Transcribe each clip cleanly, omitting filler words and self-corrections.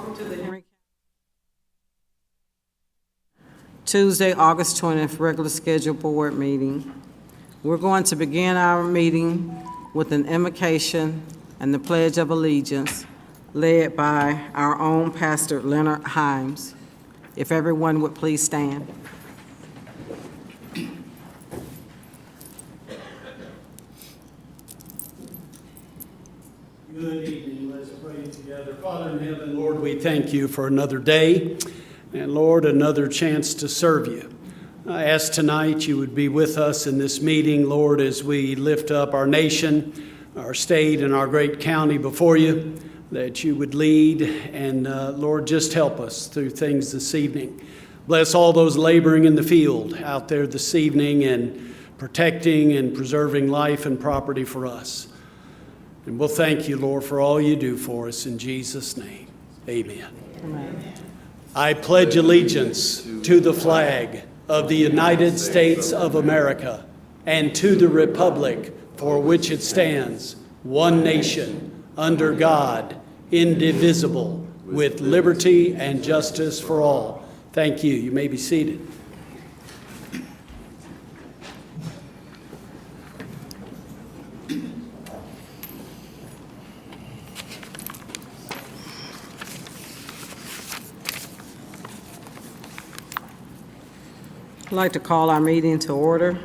Welcome to the Henry Tuesday, August 20th, regular scheduled board meeting. We're going to begin our meeting with an invocation and the Pledge of Allegiance led by our own Pastor Leonard Himes. If everyone would please stand. Good evening. Let's pray together. Father in heaven, Lord, we thank you for another day and, Lord, another chance to serve you. I ask tonight you would be with us in this meeting, Lord, as we lift up our nation, our state, and our great county before you, that you would lead and, Lord, just help us through things this evening. Bless all those laboring in the field out there this evening and protecting and preserving life and property for us. And we'll thank you, Lord, for all you do for us. In Jesus' name, amen. Amen. I pledge allegiance to the flag of the United States of America and to the republic for which it stands, one nation, under God, indivisible, with liberty and justice for all. Thank you. You may be seated. I'd like to call our meeting to order.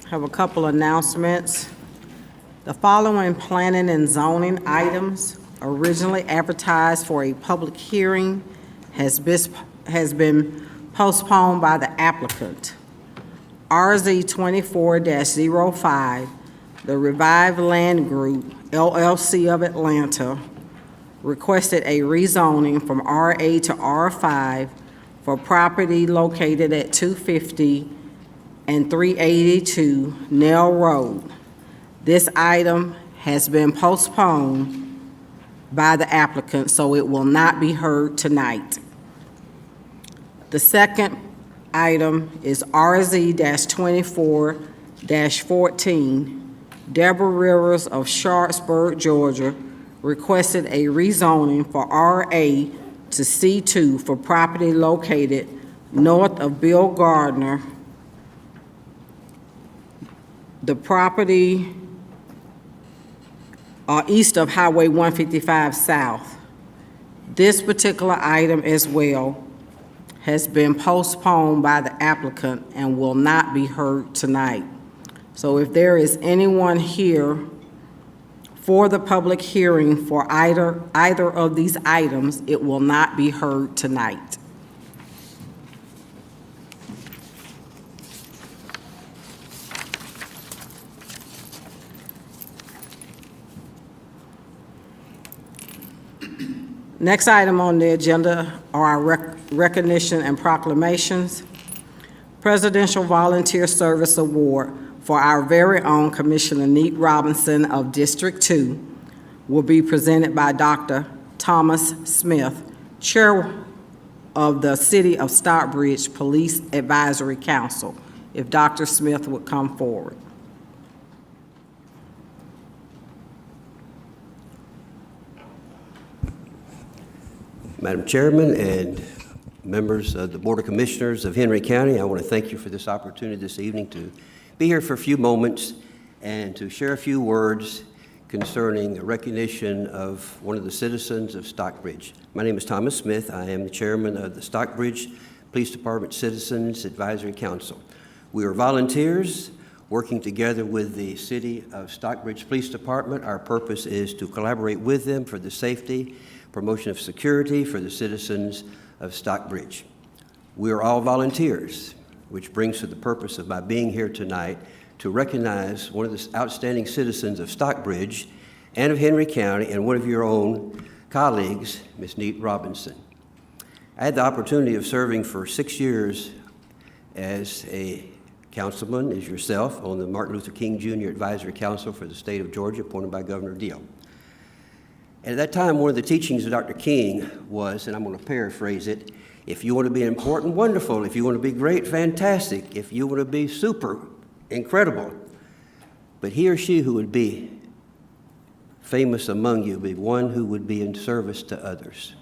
I have a couple announcements. The following planning and zoning items originally advertised for a public hearing has been postponed by the applicant. RZ 24-05, the Revived Land Group, LLC of Atlanta, requested a rezoning from RA to R5 for property located at 250 and 382 Nell Road. This item has been postponed by the applicant, so it will not be heard tonight. The second item is RZ-24-14. Deborah Rivers of Sharpsburg, Georgia, requested a rezoning for RA to C2 for property located north of Bill Gardner. The property east of Highway 155 South. This particular item as well has been postponed by the applicant and will not be heard tonight. So if there is anyone here for the public hearing for either of these items, it will not be heard tonight. Next item on the agenda are our recognition and proclamations. Presidential Volunteer Service Award for our very own Commissioner Neat Robinson of District 2 will be presented by Dr. Thomas Smith, Chair of the City of Stockbridge Police Advisory Council. If Dr. Smith would come forward. Madam Chairman and members of the Board of Commissioners of Henry County, I want to thank you for this opportunity this evening to be here for a few moments and to share a few words concerning the recognition of one of the citizens of Stockbridge. My name is Thomas Smith. I am the chairman of the Stockbridge Police Department Citizens Advisory Council. We are volunteers working together with the City of Stockbridge Police Department. Our purpose is to collaborate with them for the safety, promotion of security for the citizens of Stockbridge. We are all volunteers, which brings to the purpose of my being here tonight to recognize one of the outstanding citizens of Stockbridge and of Henry County and one of your own colleagues, Ms. Neat Robinson. I had the opportunity of serving for 6 years as a councilman, as yourself, on the Martin Luther King Jr. Advisory Council for the state of Georgia, appointed by Governor Deal. And at that time, one of the teachings of Dr. King was, and I'm going to paraphrase it, if you want to be important, wonderful. If you want to be great, fantastic. If you want to be super, incredible. But he or she who would be famous among you be one who would be in service to others.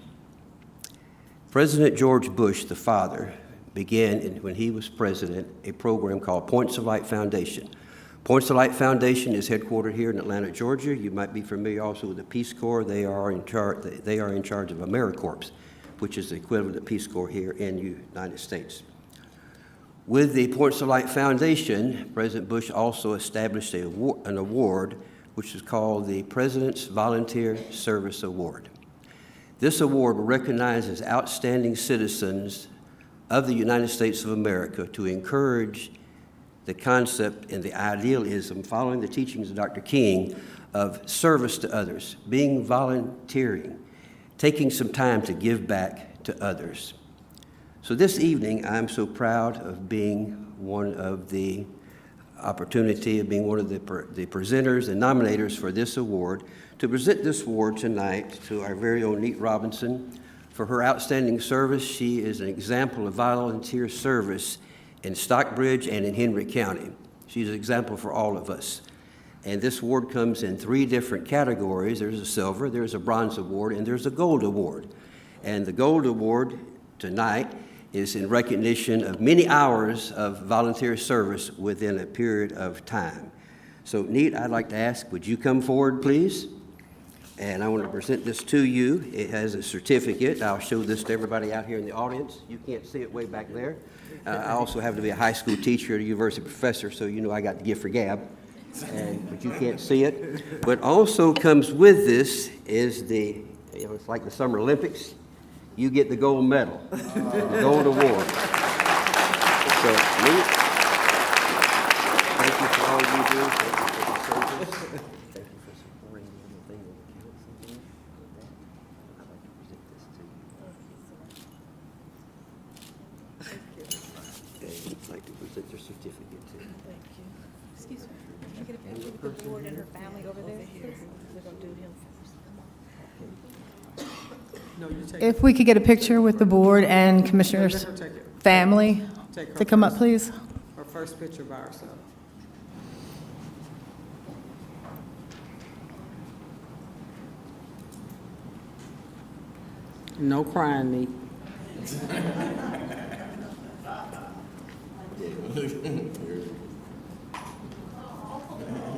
President George Bush, the father, began, when he was president, a program called Points of Light Foundation. Points of Light Foundation is headquartered here in Atlanta, Georgia. You might be familiar also with the Peace Corps. They are in charge of AmeriCorps, which is the equivalent of Peace Corps here in the United States. With the Points of Light Foundation, President Bush also established an award which is called the President's Volunteer Service Award. This award recognizes outstanding citizens of the United States of America to encourage the concept and the idealism, following the teachings of Dr. King, of service to others, being volunteering, taking some time to give back to others. So this evening, I'm so proud of being one of the presenters and nominators for this award, to present this award tonight to our very own Neat Robinson for her outstanding service. She is an example of volunteer service in Stockbridge and in Henry County. She's an example for all of us. And this award comes in 3 different categories. There's a silver, there's a bronze award, and there's a gold award. And the gold award tonight is in recognition of many hours of volunteer service within a period of time. So, Neat, I'd like to ask, would you come forward, please? And I want to present this to you. It has a certificate. I'll show this to everybody out here in the audience. You can't see it way back there. I also happen to be a high school teacher and a university professor, so you know I got the gift for gab. But you can't see it. But also comes with this is it's like the Summer Olympics. You get the gold medal, the gold award. So, Neat, thank you for all you do. Thank you for the service. Thank you for supporting the thing on the council. I'd like to present this to you. Okay, I'd like to present your certificate to you. Thank you. Excuse me, can I get a picture with the board and her family over there? Please? We're gonna do him first. If we could get a picture with the board and commissioners' family to come up, please. Her first picture by herself. No crying, Neat.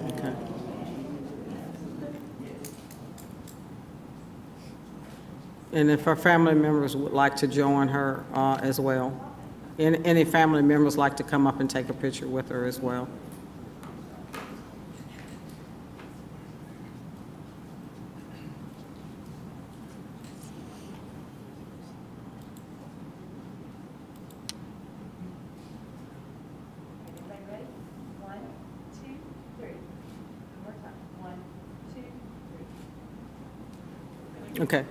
Okay. And if her family members would like to join her as well. Any family members like to come up and take a picture with her as well. Everybody ready? 1, 2, 3. One more time. 1, 2, 3. Okay.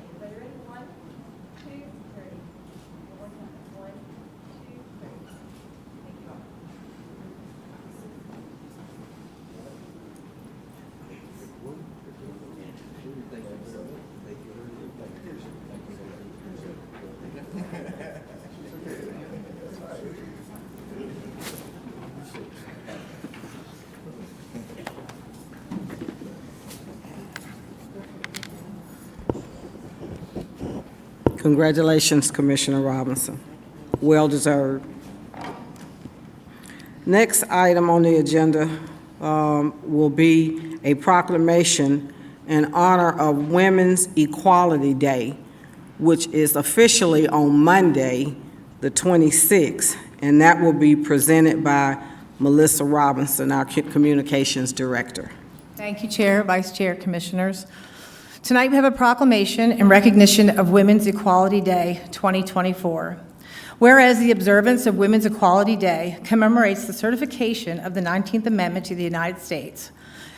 Everybody ready? 1, 2, 3. One more time. 1, 2, 3. Thank you all. Congratulations, Commissioner Robinson. Well deserved. Next item on the agenda will be a proclamation in honor of Women's Equality Day, which is officially on Monday, the 26th, and that will be presented by Melissa Robinson, our Communications Director. Thank you, Chair, Vice Chair, Commissioners. Tonight we have a proclamation in recognition of Women's Equality Day 2024. Whereas the observance of Women's Equality Day commemorates the certification of the 19th Amendment to the United States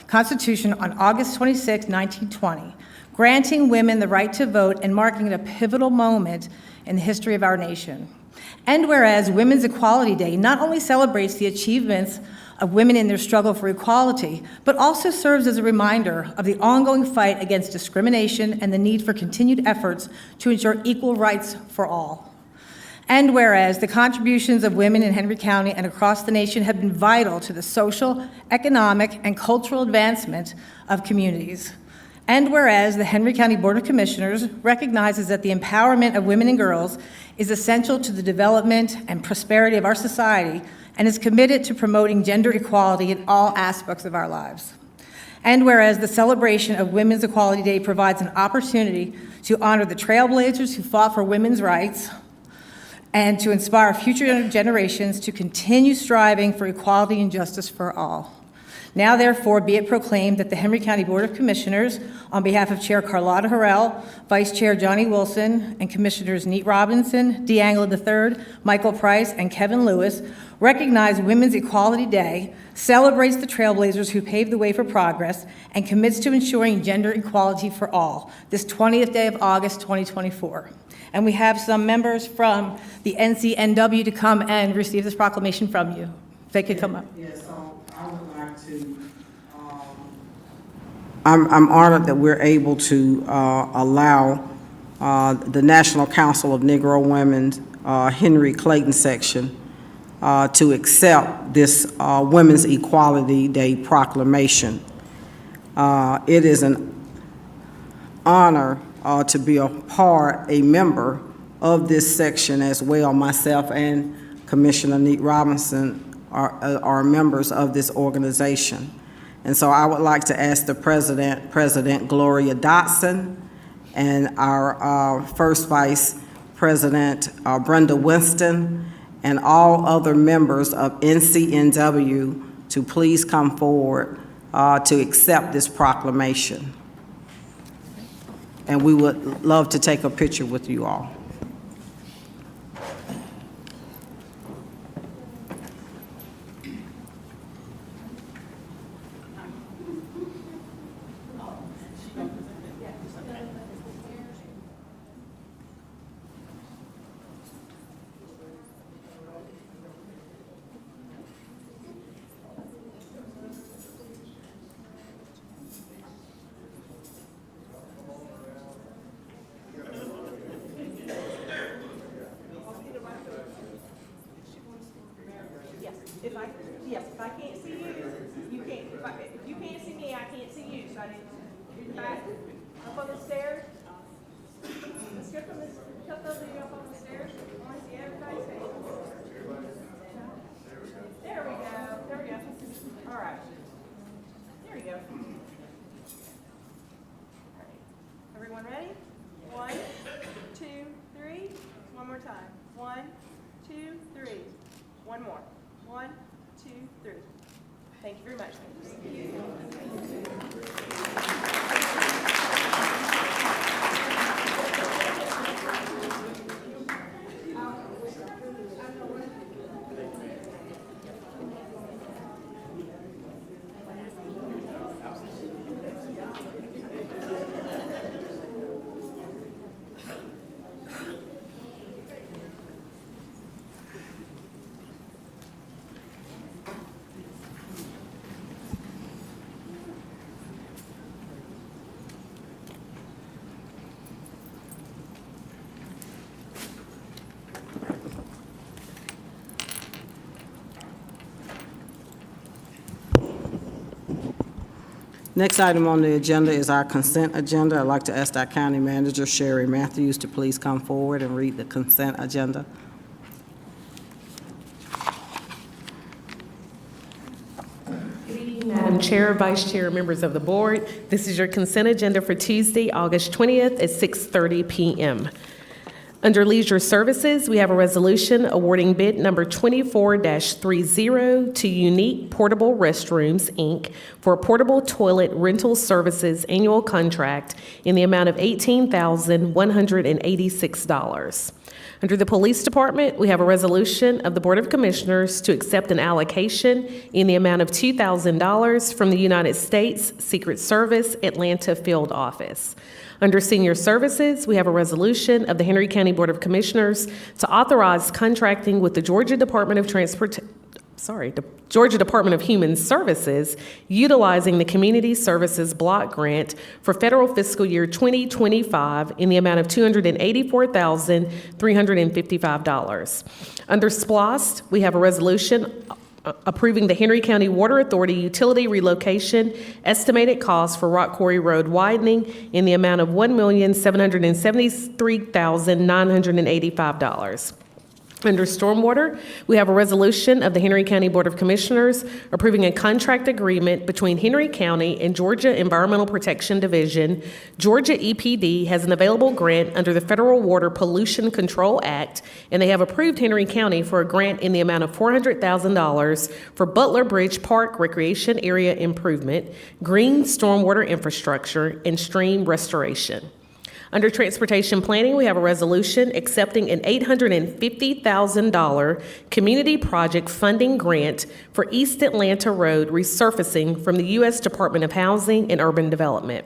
Constitution on August 26, 1920, granting women the right to vote and marking a pivotal moment in the history of our nation. And whereas Women's Equality Day not only celebrates the achievements of women in their struggle for equality, but also serves as a reminder of the ongoing fight against discrimination and the need for continued efforts to ensure equal rights for all. And whereas the contributions of women in Henry County and across the nation have been vital to the social, economic, and cultural advancement of communities. And whereas the Henry County Board of Commissioners recognizes that the empowerment of women and girls is essential to the development and prosperity of our society and is committed to promoting gender equality in all aspects of our lives. And whereas the celebration of Women's Equality Day provides an opportunity to honor the trailblazers who fought for women's rights and to inspire future generations to continue striving for equality and justice for all. Now, therefore, be it proclaimed that the Henry County Board of Commissioners, on behalf of Chair Carlotta Harrell, Vice Chair Johnny Wilson, and Commissioners Neat Robinson, D. Angela III, Michael Price, and Kevin Lewis, recognize Women's Equality Day, celebrates the trailblazers who paved the way for progress, and commits to ensuring gender equality for all, this 20th day of August 2024. And we have some members from the NCNW to come and receive this proclamation from you. If they could come up. Yes, so I would like to, I'm honored that we're able to allow the National Council of Negro Women, Henry Clayton section, to accept this Women's Equality Day proclamation. It is an honor to be a member of this section as well. Myself and Commissioner Neat Robinson are members of this organization. And so I would like to ask the President Gloria Dotson, and our First Vice President Brenda Winston, and all other members of NCNW to please come forward to accept this proclamation. And we would love to take a picture with you all. If I can't see you, you can't, if you can't see me, I can't see you, so I didn't, back, up on the stairs. Let's get from this, cut those of you up on the stairs, I wanna see everybody's face. There we go, all right. There we go. Everyone ready? 1, 2, 3, one more time. 1, 2, 3, one more. 1, 2, 3. Thank you very much. Thank you. Next item on the agenda is our consent agenda. I'd like to ask our County Manager, Sherry Matthews, to please come forward and read the consent agenda. Good evening, Madam Chair, Vice Chair, members of the board. This is your consent agenda for Tuesday, August 20th at 6:30 p.m. Under Leisure Services, we have a resolution awarding bid number 24-30 to Unique Portable Restrooms, Inc. for a portable toilet rental services annual contract in the amount of $18,186. Under the Police Department, we have a resolution of the Board of Commissioners to accept an allocation in the amount of $2,000 from the United States Secret Service Atlanta Field Office. Under Senior Services, we have a resolution of the Henry County Board of Commissioners to authorize contracting with the Georgia Department of Georgia Department of Human Services, utilizing the Community Services Block Grant for federal fiscal year 2025 in the amount of $284,355. Under SPLOST, we have a resolution approving the Henry County Water Authority utility relocation estimated cost for Rock Quarry Road widening in the amount of $1,773,985. Under Stormwater, we have a resolution of the Henry County Board of Commissioners approving a contract agreement between Henry County and Georgia Environmental Protection Division. Georgia EPD has an available grant under the Federal Water Pollution Control Act, and they have approved Henry County for a grant in the amount of $400,000 for Butler Bridge Park Recreation Area Improvement, green stormwater infrastructure, and stream restoration. Under Transportation Planning, we have a resolution accepting an $850,000 community project funding grant for East Atlanta Road resurfacing from the U.S. Department of Housing and Urban Development.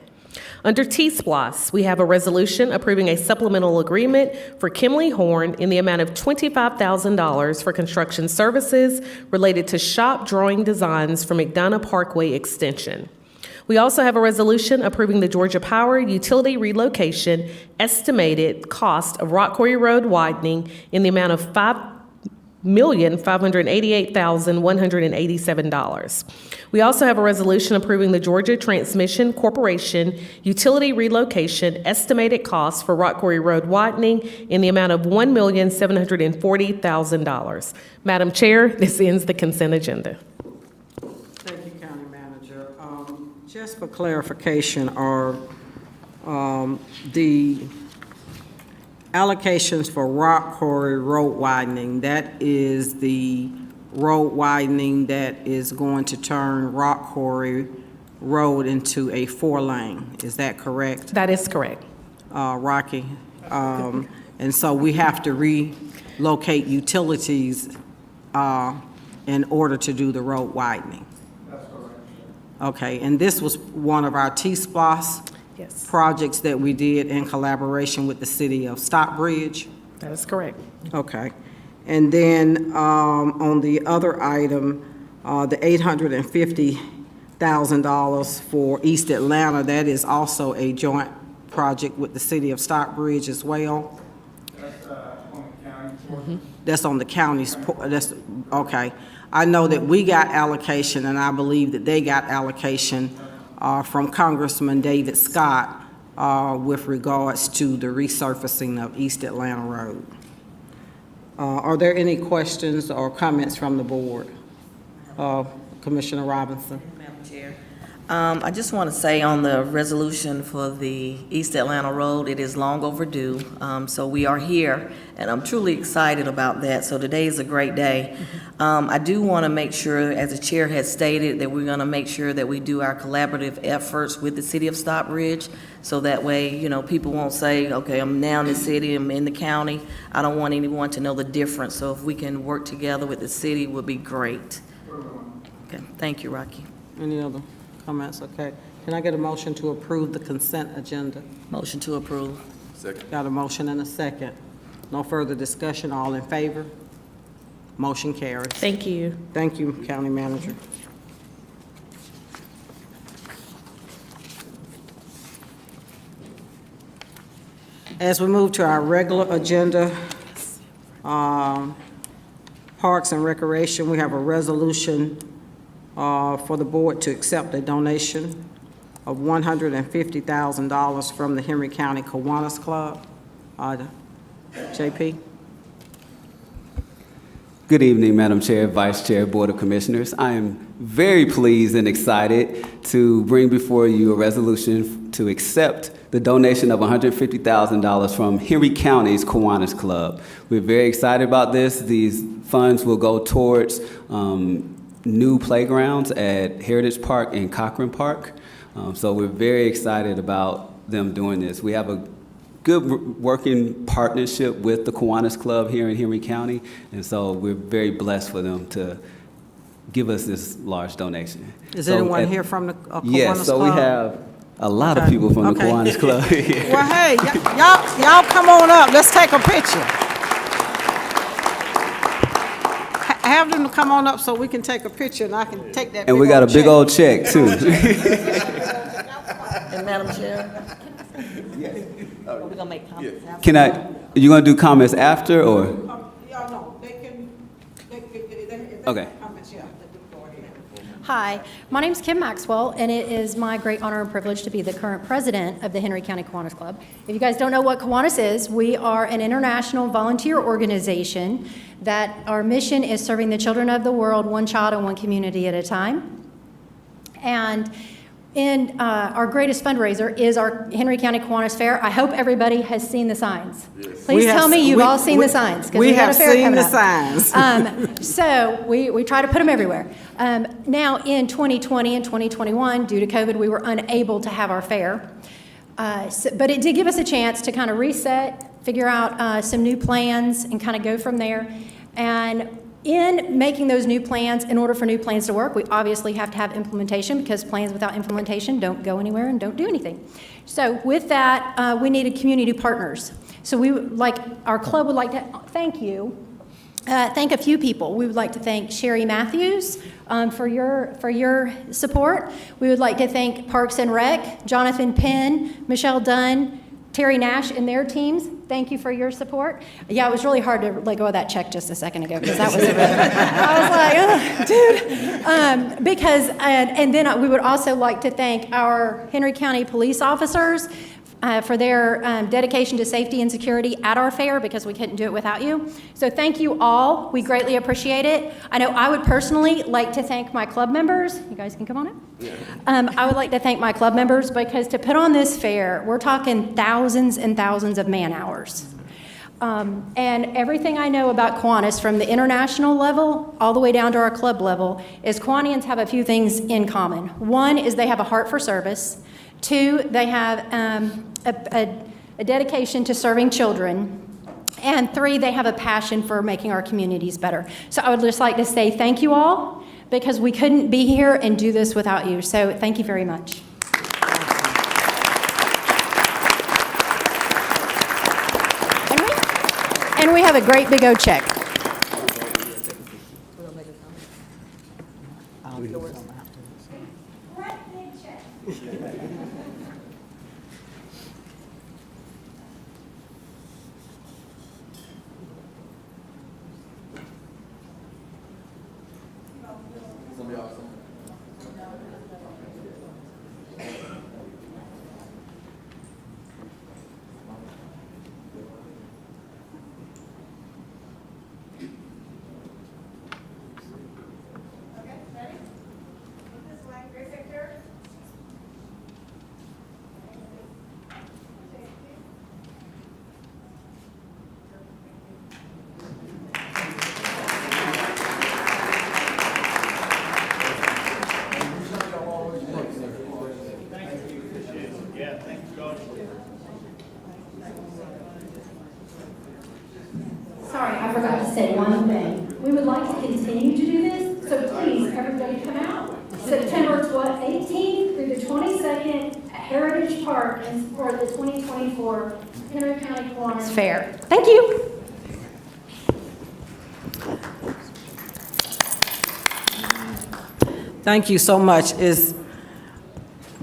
Under T-SPLOS, we have a resolution approving a supplemental agreement for Kimley Horn in the amount of $25,000 for construction services related to shop drawing designs for McDonough Parkway Extension. We also have a resolution approving the Georgia Power utility relocation estimated cost of Rock Quarry Road widening in the amount of $5,588,187. We also have a resolution approving the Georgia Transmission Corporation utility relocation estimated cost for Rock Quarry Road widening in the amount of $1,740,000. Madam Chair, this ends the consent agenda. Thank you, County Manager. Just for clarification, are the allocations for Rock Quarry Road widening, that is the road widening that is going to turn Rock Quarry Road into a 4-lane, is that correct? That is correct. Rocky? And so we have to relocate utilities in order to do the road widening? That's correct. Okay, and this was one of our T-SPLOS Yes, projects that we did in collaboration with the city of Stockbridge? that is correct. Okay. And then on the other item, the $850,000 for East Atlanta, that is also a joint project with the city of Stockbridge as well? That's on the county portion. That's on the county's, that's, okay. I know that we got allocation, and I believe that they got allocation from Congressman David Scott with regards to the resurfacing of East Atlanta Road. Are there any questions or comments from the board? Commissioner Robinson? Madam Chair, I just want to say on the resolution for the East Atlanta Road, it is long overdue. So we are here, and I'm truly excited about that. So today is a great day. I do want to make sure, as the chair has stated, that we're going to make sure that we do our collaborative efforts with the city of Stockbridge. So that way, you know, people won't say, okay, I'm now in the city, I'm in the county. I don't want anyone to know the difference. So if we can work together with the city, it would be great. Okay, thank you, Rocky. Any other comments? Okay. Can I get a motion to approve the consent agenda? Motion to approve. Got a motion and a second. No further discussion. All in favor? Motion carries. Thank you. Thank you, County Manager. As we move to our regular agenda, Parks and Recreation, we have a resolution for the board to accept a donation of $150,000 from the Henry County Kiwanis Club. JP? Good evening, Madam Chair, Vice Chair, Board of Commissioners. I am very pleased and excited to bring before you a resolution to accept the donation of $150,000 from Henry County's Kiwanis Club. We're very excited about this. These funds will go towards new playgrounds at Heritage Park and Cochran Park. So we're very excited about them doing this. We have a good working partnership with the Kiwanis Club here in Henry County, and so we're very blessed for them to give us this large donation. Is So anyone at- here from the Kiwanis Club? Yes, so we have a lot of Okay. people from the Okay. Kiwanis Club here. Well, hey, y'all come on up. Let's take a picture. Have them come on up so we can take a picture and I can take that. And we got a big check. old check, too. And Madam Chair? Are we gonna make comments after? Can you gonna do comments after, or? Y'all know, they can, Okay. comments, yeah, they can go ahead. Hi, my name's Kim Maxwell, and it is my great honor and privilege to be the current president of the Henry County Kiwanis Club. If you guys don't know what Kiwanis is, we are an international volunteer organization that our mission is serving the children of the world, one child and one community at a time. And our greatest fundraiser is our Henry County Kiwanis Fair. I hope everybody has seen the signs. Please tell me you've all seen the signs, because we got a fair We have coming seen the up. signs. So we try to put them everywhere. Now, in 2020 and 2021, due to COVID, we were unable to have our fair. But it did give us a chance to kind of reset, figure out some new plans, and kind of go from there. And in making those new plans, in order for new plans to work, we obviously have to have implementation, because plans without implementation don't go anywhere and don't do anything. So with that, we needed community partners. So our club would like to thank you. Thank a few people. We would like to thank Sherry Matthews for your support. We would like to thank Parks and Rec, Jonathan Penn, Michelle Dunn, Terry Nash and their teams. Thank you for your support. Yeah, it was really hard to let go of that check just a second ago, because that was I was like, dude. And then we would also like to thank our Henry County police officers for their dedication to safety and security at our fair, because we couldn't do it without you. So thank you all. We greatly appreciate it. I know I would personally like to thank my club members. You guys can come on up. I would like to thank my club members, because to put on this fair, we're talking thousands and thousands of man hours. And everything I know about Kiwanis, from the international level all the way down to our club level, is Kiwanians have a few things in common. One is they have a heart for service. Two, they have a dedication to serving children. And three, they have a passion for making our communities better. So I would just like to say thank you all, because we couldn't be here and do this without you. So thank you very much. And we have a great big O check. Sorry, I forgot to say one thing. We would like to continue to do this, so please, everybody come out. September 18th through the 22nd at Heritage Park and support the 2024 Henry County Kiwanis Fair. Thank you. Thank you so much. It's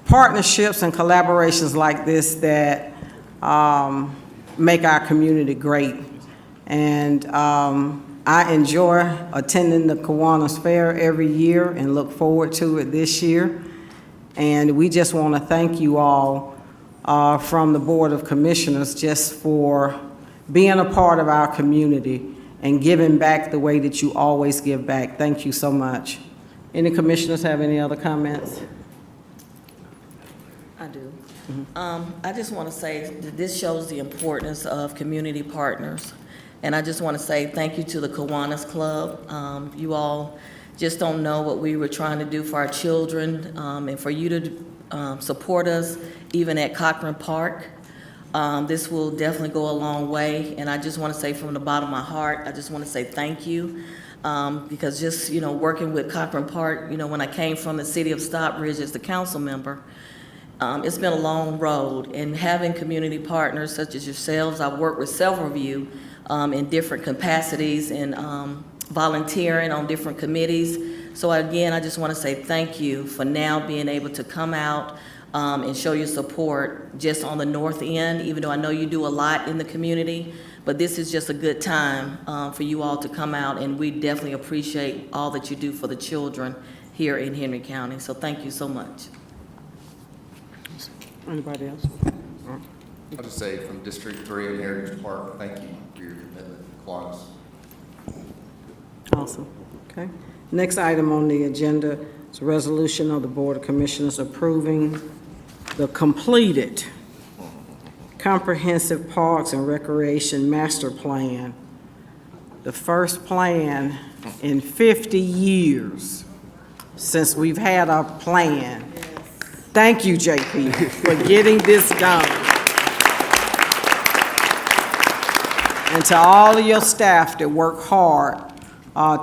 partnerships and collaborations like this that make our community great. And I enjoy attending the Kiwanis Fair every year and look forward to it this year. And we just want to thank you all from the Board of Commissioners just for being a part of our community and giving back the way that you always give back. Thank you so much. Any commissioners have any other comments? I do. I just want to say that this shows the importance of community partners. And I just want to say thank you to the Kiwanis Club. You all just don't know what we were trying to do for our children, and for you to support us even at Cochran Park. This will definitely go a long way, and I just want to say from the bottom of my heart, I just want to say thank you. Because just, working with Cochran Park, when I came from the city of Stockbridge as the council member, it's been a long road, and having community partners such as yourselves, I've worked with several of you in different capacities and volunteering on different committees. So again, I just want to say thank you for now being able to come out and show your support just on the north end, even though I know you do a lot in the community. But this is just a good time for you all to come out, and we definitely appreciate all that you do for the children here in Henry County. So thank you so much. Anybody else? I'll just say from District 3 of Heritage Park, thank you for your commitment, Kiwanis. Awesome. Okay. Next item on the agenda is a resolution of the Board of Commissioners approving the completed Comprehensive Parks and Recreation Master Plan, the first plan in 50 years since we've had a plan. Thank you, JP, for getting this done. And to all of your staff that work hard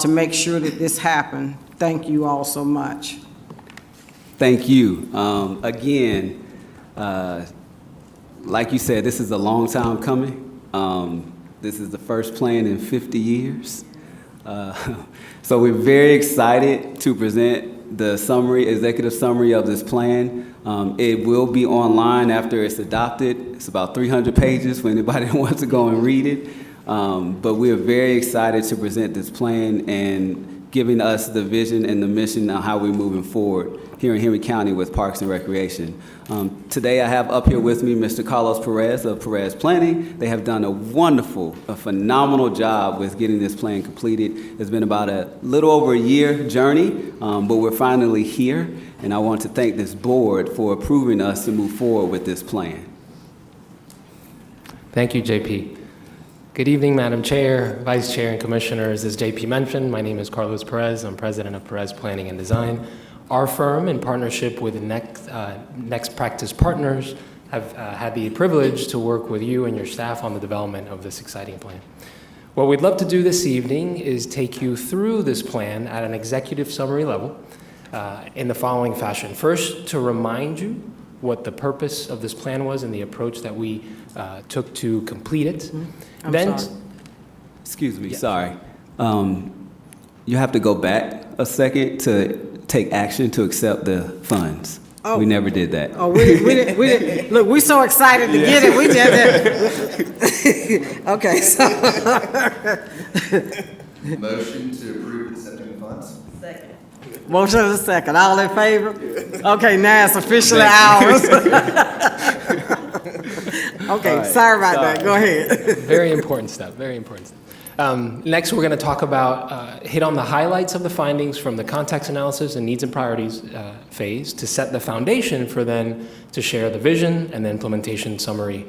to make sure that this happened, thank you all so much. Thank you. Again, like you said, this is a long time coming. This is the first plan in 50 years. So we're very excited to present the executive summary of this plan. It will be online after it's adopted. It's about 300 pages for anybody who wants to go and read it. But we are very excited to present this plan and giving us the vision and the mission on how we're moving forward here in Henry County with Parks and Recreation. Today I have up here with me Mr. Carlos Perez of Perez Planning. They have done a phenomenal job with getting this plan completed. It's been about a little over a year journey, but we're finally here, and I want to thank this board for approving us to move forward with this plan. Thank you, JP. Good evening, Madam Chair, Vice Chair, and Commissioners. As JP mentioned, my name is Carlos Perez. I'm President of Perez Planning and Design. Our firm, in partnership with Next Practice Partners, have had the privilege to work with you and your staff on the development of this exciting plan. What we'd love to do this evening is take you through this plan at an executive summary level in the following fashion. First, to remind you what the purpose of this plan was and the approach that we took to complete it. Excuse me, sorry. You have to go back a second to take action to accept the funds. Oh. We never did that. Oh, we didn't, look, we're so excited to get it, we just, okay, so. Motion to approve accepting the funds. Second. Motion is a second, all in favor? Okay, now it's officially ours. Okay, right, sorry about that, go ahead. Very important step, very important step. Next, we're going to talk about, hit on the highlights of the findings from the context analysis and needs and priorities phase to set the foundation for then to share the vision and the implementation summary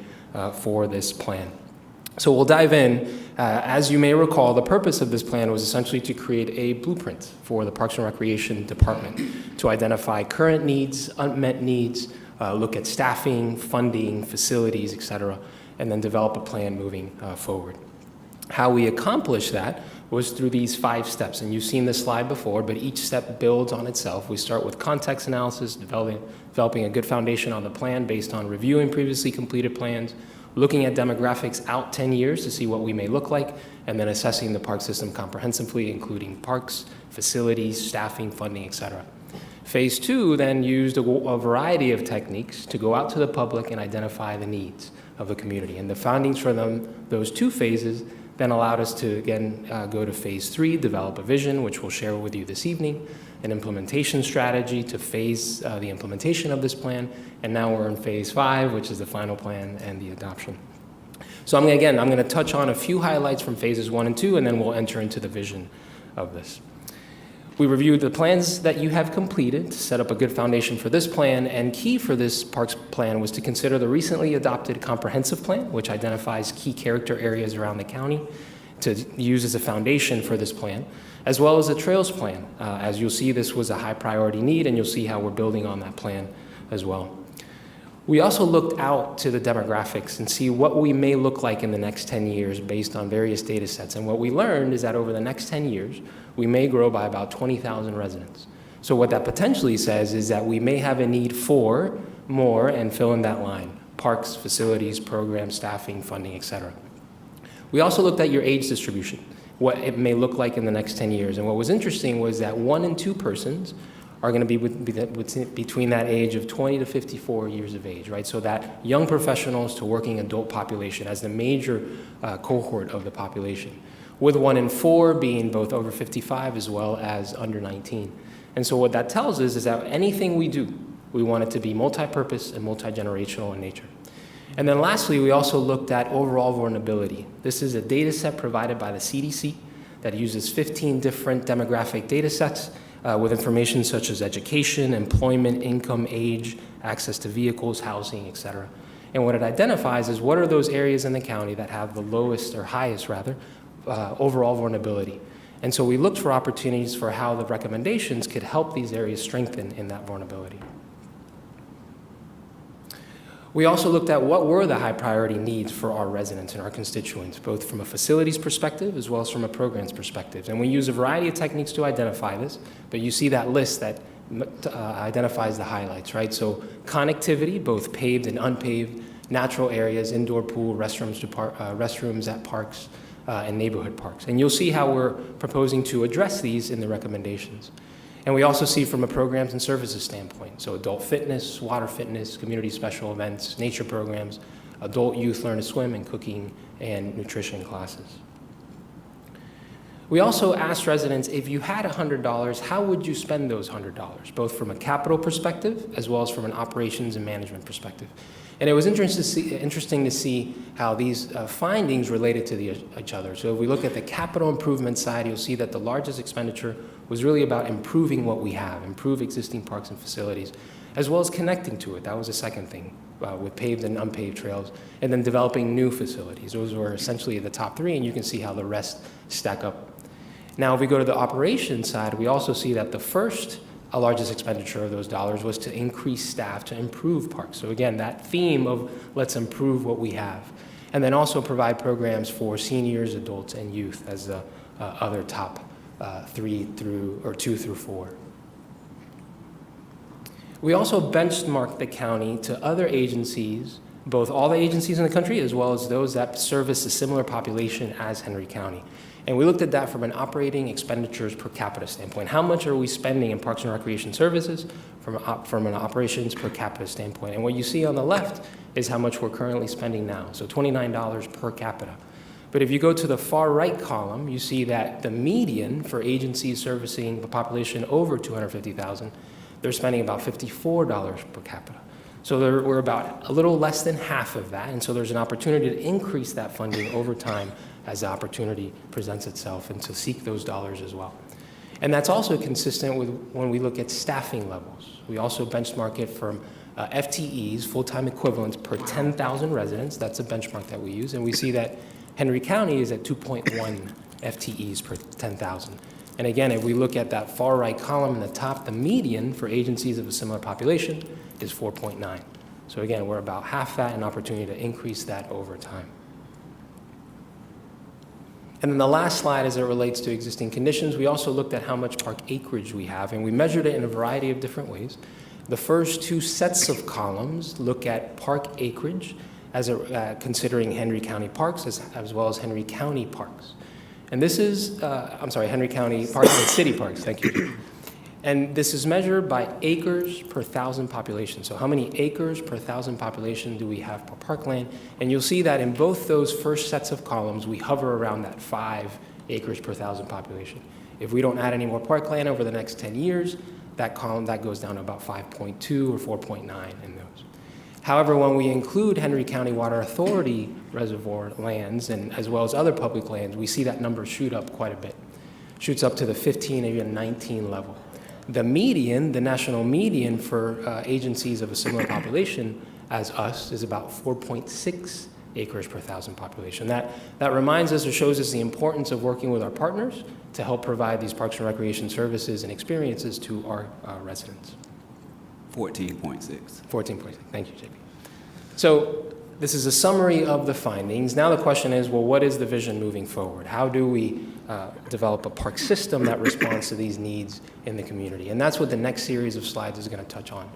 for this plan. So we'll dive in. As you may recall, the purpose of this plan was essentially to create a blueprint for the Parks and Recreation Department to identify current needs, unmet needs, look at staffing, funding, facilities, et cetera, and then develop a plan moving forward. How we accomplish that was through these 5 steps, and you've seen this slide before, but each step builds on itself. We start with context analysis, developing a good foundation on the plan based on reviewing previously completed plans, looking at demographics out 10 years to see what we may look like, and then assessing the park system comprehensively, including parks, facilities, staffing, funding, et cetera. Phase 2 then used a variety of techniques to go out to the public and identify the needs of the community. And the findings from those 2 phases then allowed us to, again, go to phase 3, develop a vision, which we'll share with you this evening, an implementation strategy to phase the implementation of this plan, and now we're in phase 5, which is the final plan and the adoption. So I'm going to touch on a few highlights from phases 1 and 2, and then we'll enter into the vision of this. We reviewed the plans that you have completed to set up a good foundation for this plan, and key for this parks plan was to consider the recently adopted comprehensive plan, which identifies key character areas around the county to use as a foundation for this plan, as well as a trails plan. As you'll see, this was a high priority need, and you'll see how we're building on that plan as well. We also looked out to the demographics and see what we may look like in the next 10 years based on various data sets. And what we learned is that over the next 10 years, we may grow by about 20,000 residents. So what that potentially says is that we may have a need for more, and fill in that line: parks, facilities, programs, staffing, funding, et cetera. We also looked at your age distribution, what it may look like in the next 10 years. And what was interesting was that 1 in 2 persons are going to be between that age of 20 to 54 years of age, right? So that young professionals to working adult population as the major cohort of the population, with 1 in 4 being both over 55 as well as under 19. And so what that tells us is that anything we do, we want it to be multi-purpose and multi-generational in nature. And then lastly, we also looked at overall vulnerability. This is a data set provided by the CDC that uses 15 different demographic data sets with information such as education, employment, income, age, access to vehicles, housing, et cetera. And what it identifies is what are those areas in the county that have the lowest, or highest rather, overall vulnerability. And so we looked for opportunities for how the recommendations could help these areas strengthen in that vulnerability. We also looked at what were the high priority needs for our residents and our constituents, both from a facilities perspective as well as from a programs perspective. And we use a variety of techniques to identify this, but you see that list that identifies the highlights, right? So connectivity, both paved and unpaved, natural areas, indoor pool, restrooms at parks, and neighborhood parks. And you'll see how we're proposing to address these in the recommendations. And we also see from a programs and services standpoint, so adult fitness, water fitness, community special events, nature programs, adult youth learn to swim, and cooking and nutrition classes. We also asked residents, if you had $100, how would you spend those $100, both from a capital perspective as well as from an operations and management perspective. And it was interesting to see how these findings related to each other. So if we look at the capital improvement side, you'll see that the largest expenditure was really about improving what we have, improve existing parks and facilities, as well as connecting to it. That was the second thing, with paved and unpaved trails, and then developing new facilities. Those were essentially the top 3, and you can see how the rest stack up. Now, if we go to the operations side, we also see that the first largest expenditure of those dollars was to increase staff to improve parks. So again, that theme of let's improve what we have. And then also provide programs for seniors, adults, and youth as the other top 2 through 4. We also benchmarked the county to other agencies, both all the agencies in the country as well as those that service a similar population as Henry County. And we looked at that from an operating expenditures per capita standpoint. How much are we spending in Parks and Recreation Services from an operations per capita standpoint? And what you see on the left is how much we're currently spending now, so $29 per capita. But if you go to the far right column, you see that the median for agencies servicing the population over 250,000, they're spending about $54 per capita. So we're about a little less than half of that, and so there's an opportunity to increase that funding over time as the opportunity presents itself, and to seek those dollars as well. And that's also consistent with when we look at staffing levels. We also benchmark it from FTEs, full-time equivalents per 10,000 residents. That's a benchmark that we use, and we see that Henry County is at 2.1 FTEs per 10,000. And again, if we look at that far right column in the top, the median for agencies of a similar population is 4.9. So again, we're about half that, an opportunity to increase that over time. And then the last slide, as it relates to existing conditions, we also looked at how much park acreage we have, and we measured it in a variety of different ways. The first 2 sets of columns look at park acreage as considering Henry County parks as well as Henry County parks. And this is, Henry County parks and city parks, thank you. And this is measured by acres per 1,000 population. So how many acres per 1,000 population do we have per parkland? And you'll see that in both those first sets of columns, we hover around that 5 acres per 1,000 population. If we don't add any more parkland over the next 10 years, that column, that goes down to about 5.2 or 4.9 in those. However, when we include Henry County Water Authority reservoir lands, and as well as other public lands, we see that number shoot up quite a bit. Shoots up to the 15, even 19 level. The median, the national median for agencies of a similar population as us is about 4.6 acres per 1,000 population. That reminds us or shows us the importance of working with our partners to help provide these parks and recreation services and experiences to our residents. 14.6. 14.6, thank you, JP. So this is a summary of the findings. Now the question is, well, what is the vision moving forward? How do we develop a park system that responds to these needs in the community? And that's what the next series of slides is going to touch on.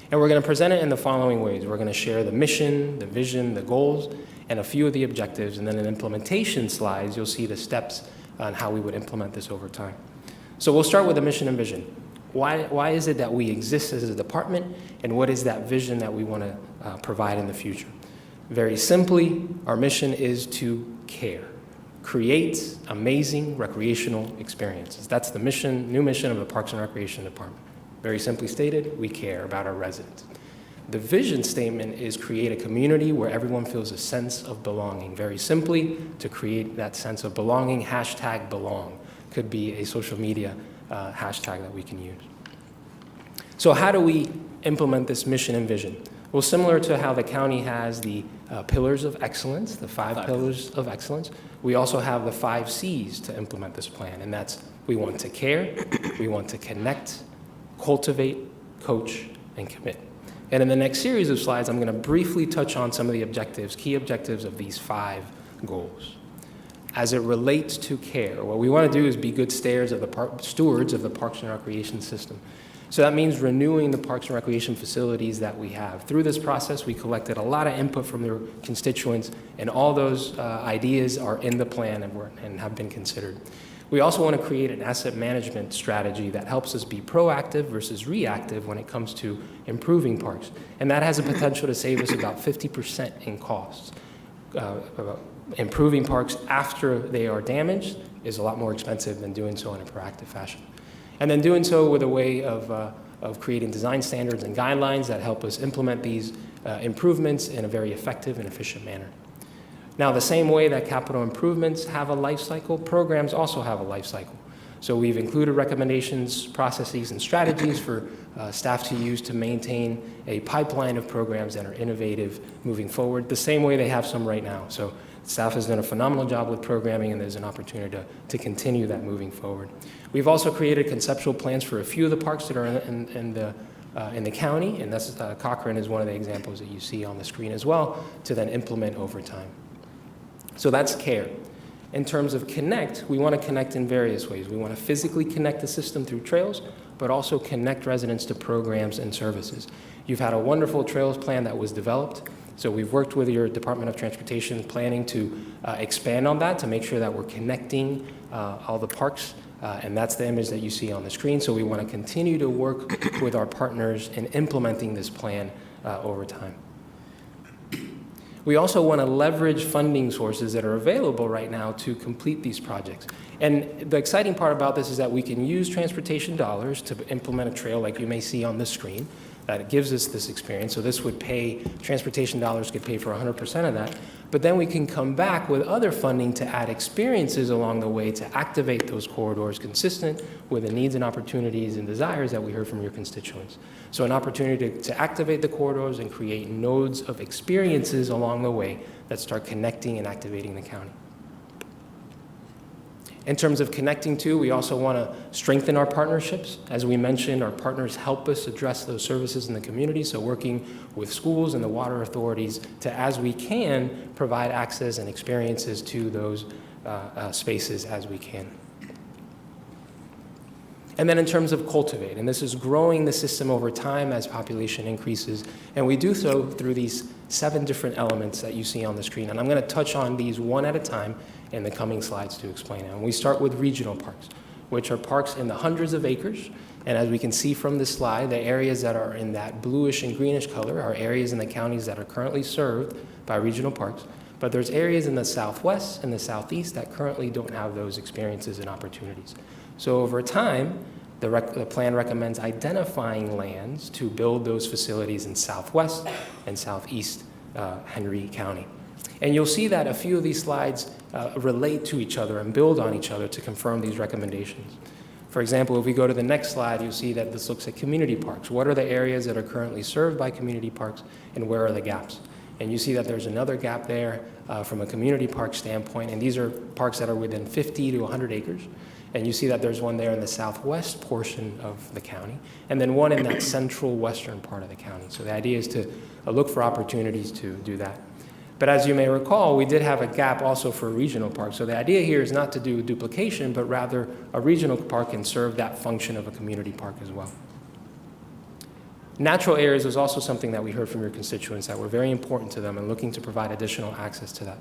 And we're going to present it in the following ways. We're going to share the mission, the vision, the goals, and a few of the objectives. And then in implementation slides, you'll see the steps on how we would implement this over time. So we'll start with the mission and vision. Why is it that we exist as a department, and what is that vision that we want to provide in the future? Very simply, our mission is to care, create amazing recreational experiences. That's the mission, new mission of the Parks and Recreation Department. Very simply stated, we care about our residents. The vision statement is create a community where everyone feels a sense of belonging. Very simply, to create that sense of belonging, #belong could be a social media hashtag that we can use. So how do we implement this mission and vision? Well, similar to how the county has the pillars of excellence, the five pillars of excellence, we also have the 5 C's to implement this plan, and that's we want to care, we want to connect, cultivate, coach, and commit. And in the next series of slides, I'm going to briefly touch on some of the objectives, key objectives of these 5 goals. As it relates to care, what we want to do is be good stewards of the Parks and Recreation system. So that means renewing the Parks and Recreation facilities that we have. Through this process, we collected a lot of input from their constituents, and all those ideas are in the plan and have been considered. We also want to create an asset management strategy that helps us be proactive versus reactive when it comes to improving parks. And that has a potential to save us about 50% in costs. Improving parks after they are damaged is a lot more expensive than doing so in a proactive fashion. And then doing so with a way of creating design standards and guidelines that help us implement these improvements in a very effective and efficient manner. Now, the same way that capital improvements have a life cycle, programs also have a life cycle. So we've included recommendations, processes, and strategies for staff to use to maintain a pipeline of programs that are innovative moving forward, the same way they have some right now. So staff has done a phenomenal job with programming, and there's an opportunity to continue that moving forward. We've also created conceptual plans for a few of the parks that are in the county, and that's Cochrane is one of the examples that you see on the screen as well, to then implement over time. So that's care. In terms of connect, we want to connect in various ways. We want to physically connect the system through trails, but also connect residents to programs and services. You've had a wonderful trails plan that was developed. So we've worked with your Department of Transportation planning to expand on that to make sure that we're connecting all the parks, and that's the image that you see on the screen. So we want to continue to work with our partners in implementing this plan over time. We also want to leverage funding sources that are available right now to complete these projects. And the exciting part about this is that we can use transportation dollars to implement a trail like you may see on this screen. That gives us this experience. So this would pay, transportation dollars could pay for 100% of that. But then we can come back with other funding to add experiences along the way to activate those corridors consistent with the needs and opportunities and desires that we heard from your constituents. So an opportunity to activate the corridors and create nodes of experiences along the way that start connecting and activating the county. In terms of connecting to, we also want to strengthen our partnerships. As we mentioned, our partners help us address those services in the community, so working with schools and the water authorities to, as we can, provide access and experiences to those spaces as we can. And then in terms of cultivate, and this is growing the system over time as population increases, and we do so through these 7 different elements that you see on the screen. And I'm going to touch on these one at a time in the coming slides to explain it. And we start with regional parks, which are parks in the hundreds of acres. And as we can see from this slide, the areas that are in that bluish and greenish color are areas in the counties that are currently served by regional parks. But there's areas in the southwest and the southeast that currently don't have those experiences and opportunities. So over time, the plan recommends identifying lands to build those facilities in southwest and southeast Henry County. And you'll see that a few of these slides relate to each other and build on each other to confirm these recommendations. For example, if we go to the next slide, you'll see that this looks at community parks. What are the areas that are currently served by community parks, and where are the gaps? And you see that there's another gap there from a community park standpoint, and these are parks that are within 50 to 100 acres. And you see that there's one there in the southwest portion of the county, and then one in that central western part of the county. So the idea is to look for opportunities to do that. But as you may recall, we did have a gap also for a regional park. So the idea here is not to do duplication, but rather a regional park can serve that function of a community park as well. Natural areas was also something that we heard from your constituents that were very important to them and looking to provide additional access to that.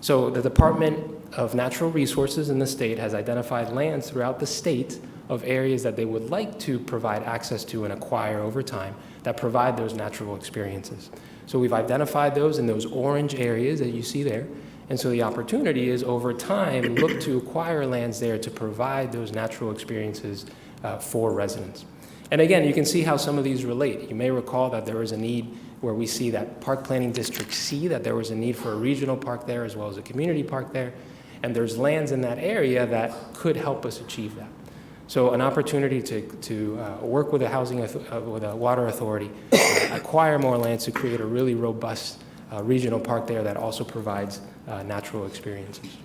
So the Department of Natural Resources in the state has identified lands throughout the state of areas that they would like to provide access to and acquire over time that provide those natural experiences. So we've identified those in those orange areas that you see there. And so the opportunity is over time, look to acquire lands there to provide those natural experiences for residents. And again, you can see how some of these relate. You may recall that there was a need where we see that Park Planning District C, that there was a need for a regional park there as well as a community park there. And there's lands in that area that could help us achieve that. So an opportunity to work with with a water authority, acquire more lands to create a really robust regional park there that also provides natural experiences.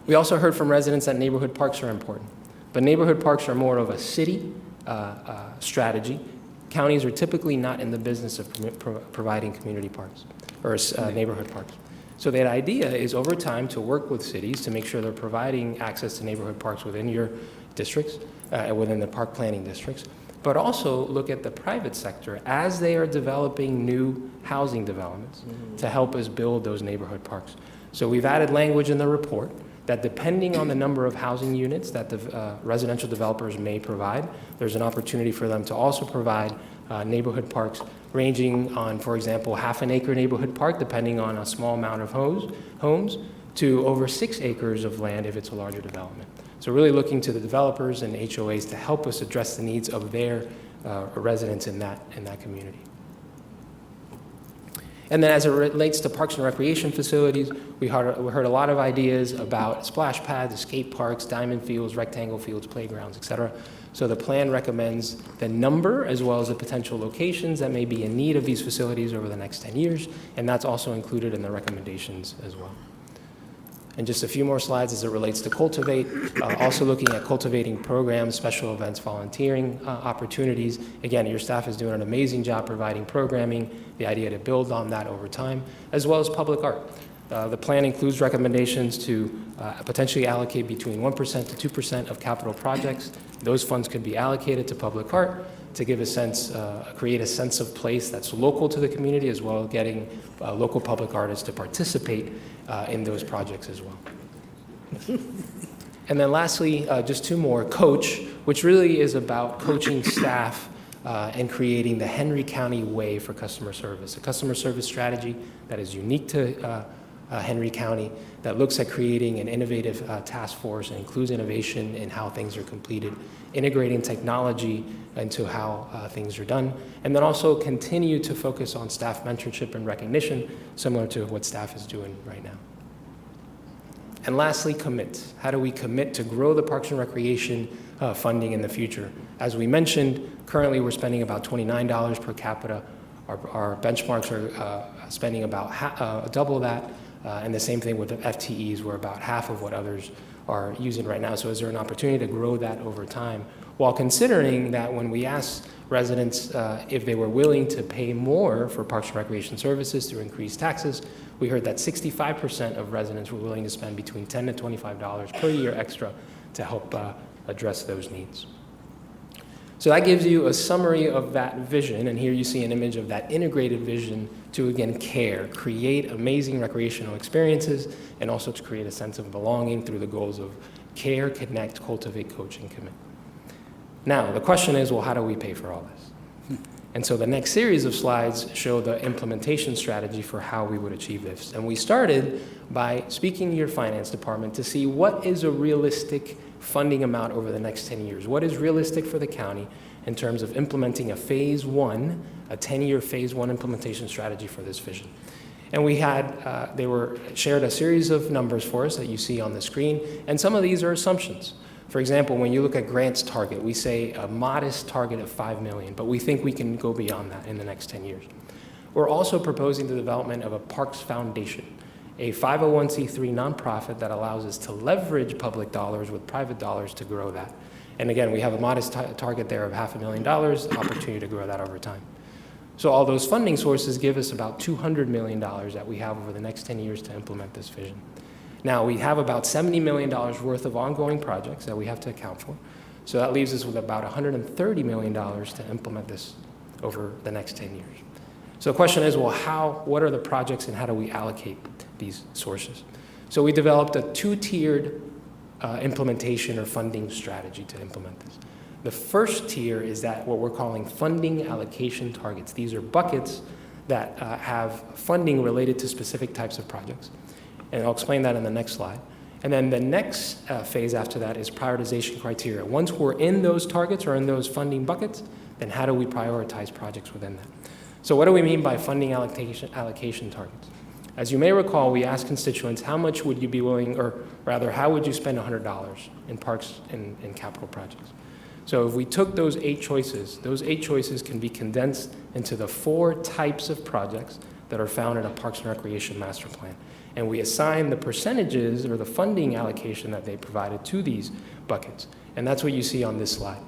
We also heard from residents that neighborhood parks are important, but neighborhood parks are more of a city strategy. Counties are typically not in the business of providing community parks or neighborhood parks. So the idea is over time to work with cities to make sure they're providing access to neighborhood parks within your districts, within the park planning districts, but also look at the private sector as they are developing new housing developments to help us build those neighborhood parks. So we've added language in the report that depending on the number of housing units that the residential developers may provide, there's an opportunity for them to also provide neighborhood parks ranging on, for example, half an acre neighborhood park, depending on a small amount of homes, to over 6 acres of land if it's a larger development. So really looking to the developers and HOAs to help us address the needs of their residents in that community. And then as it relates to parks and recreation facilities, we heard a lot of ideas about splash pads, skate parks, diamond fields, rectangle fields, playgrounds, et cetera. So the plan recommends the number as well as the potential locations that may be in need of these facilities over the next 10 years, and that's also included in the recommendations as well. And just a few more slides as it relates to Cultivate, also looking at cultivating programs, special events, volunteering opportunities. Again, your staff is doing an amazing job providing programming, the idea to build on that over time, as well as public art. The plan includes recommendations to potentially allocate between 1% to 2% of capital projects. Those funds could be allocated to public art to give a sense, create a sense of place that's local to the community, as well as getting local public artists to participate in those projects as well. And then lastly, just 2 more, Coach, which really is about coaching staff and creating the Henry County way for customer service, a customer service strategy that is unique to Henry County, that looks at creating an innovative task force and includes innovation in how things are completed, integrating technology into how things are done, and then also continue to focus on staff mentorship and recognition, similar to what staff is doing right now. And lastly, commit. How do we commit to grow the Parks and Recreation funding in the future? As we mentioned, currently we're spending about $29 per capita. Our benchmarks are spending about double that. And the same thing with the FTEs, we're about half of what others are using right now. So is there an opportunity to grow that over time? While considering that when we asked residents if they were willing to pay more for Parks and Recreation services through increased taxes, we heard that 65% of residents were willing to spend between $10 to $25 per year extra to help address those needs. So that gives you a summary of that vision, and here you see an image of that integrated vision to, again, create amazing recreational experiences, and also to create a sense of belonging through the goals of care, connect, cultivate, coach, and commit. Now, the question is, well, how do we pay for all this? And so the next series of slides show the implementation strategy for how we would achieve this. And we started by speaking to your finance department to see what is a realistic funding amount over the next 10 years. What is realistic for the county in terms of implementing a phase 1, a 10-year phase 1 implementation strategy for this vision? And we had, shared a series of numbers for us that you see on the screen, and some of these are assumptions. For example, when you look at grants target, we say a modest target of $5 million, but we think we can go beyond that in the next 10 years. We're also proposing the development of a Parks Foundation. a 501c3 nonprofit that allows us to leverage public dollars with private dollars to grow that. And again, we have a modest target there of $500,000, opportunity to grow that over time. So all those funding sources give us about $200 million that we have over the next 10 years to implement this vision. Now, we have about $70 million worth of ongoing projects that we have to account for. So that leaves us with about $130 million to implement this over the next 10 years. So the question is, well, what are the projects and how do we allocate these sources? So we developed a two-tiered implementation or funding strategy to implement this. The first tier is that what we're calling funding allocation targets. These are buckets that have funding related to specific types of projects. And I'll explain that in the next slide. And then the next phase after that is prioritization criteria. Once we're in those targets or in those funding buckets, then how do we prioritize projects within that? So what do we mean by funding allocation targets? As you may recall, we asked constituents, how much would you be willing, or rather, how would you spend $100 in parks and capital projects? So if we took those 8 choices, those 8 choices can be condensed into the 4 types of projects that are found in a Parks and Recreation Master Plan. And we assign the percentages or the funding allocation that they provided to these buckets. And that's what you see on this slide.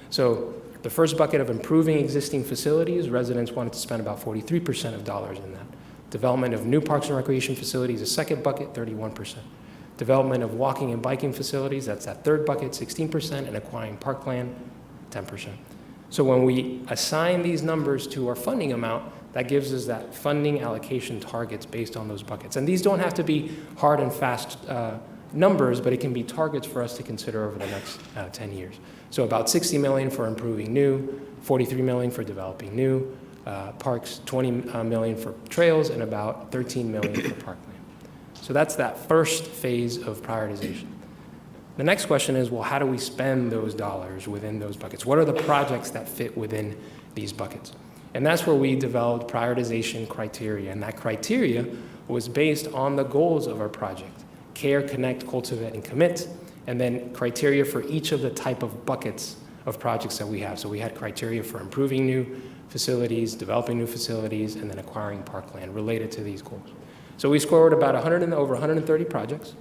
So the first bucket of improving existing facilities, residents wanted to spend about 43% of dollars in that. Development of new parks and recreation facilities, the second bucket, 31%. Development of walking and biking facilities, that's that third bucket, 16%, and acquiring parkland, 10%. So when we assign these numbers to our funding amount, that gives us that funding allocation targets based on those buckets. And these don't have to be hard and fast numbers, but it can be targets for us to consider over the next 10 years. So about $60 million for improving new, $43 million for developing new parks, $20 million for trails, and about $13 million for parkland. So that's that first phase of prioritization. The next question is, well, how do we spend those dollars within those buckets? What are the projects that fit within these buckets? And that's where we developed prioritization criteria. And that criteria was based on the goals of our project: care, connect, cultivate, and commit. And then criteria for each of the type of buckets of projects that we have. So we had criteria for improving new facilities, developing new facilities, and then acquiring parkland related to these goals. So we scored about over 130 projects.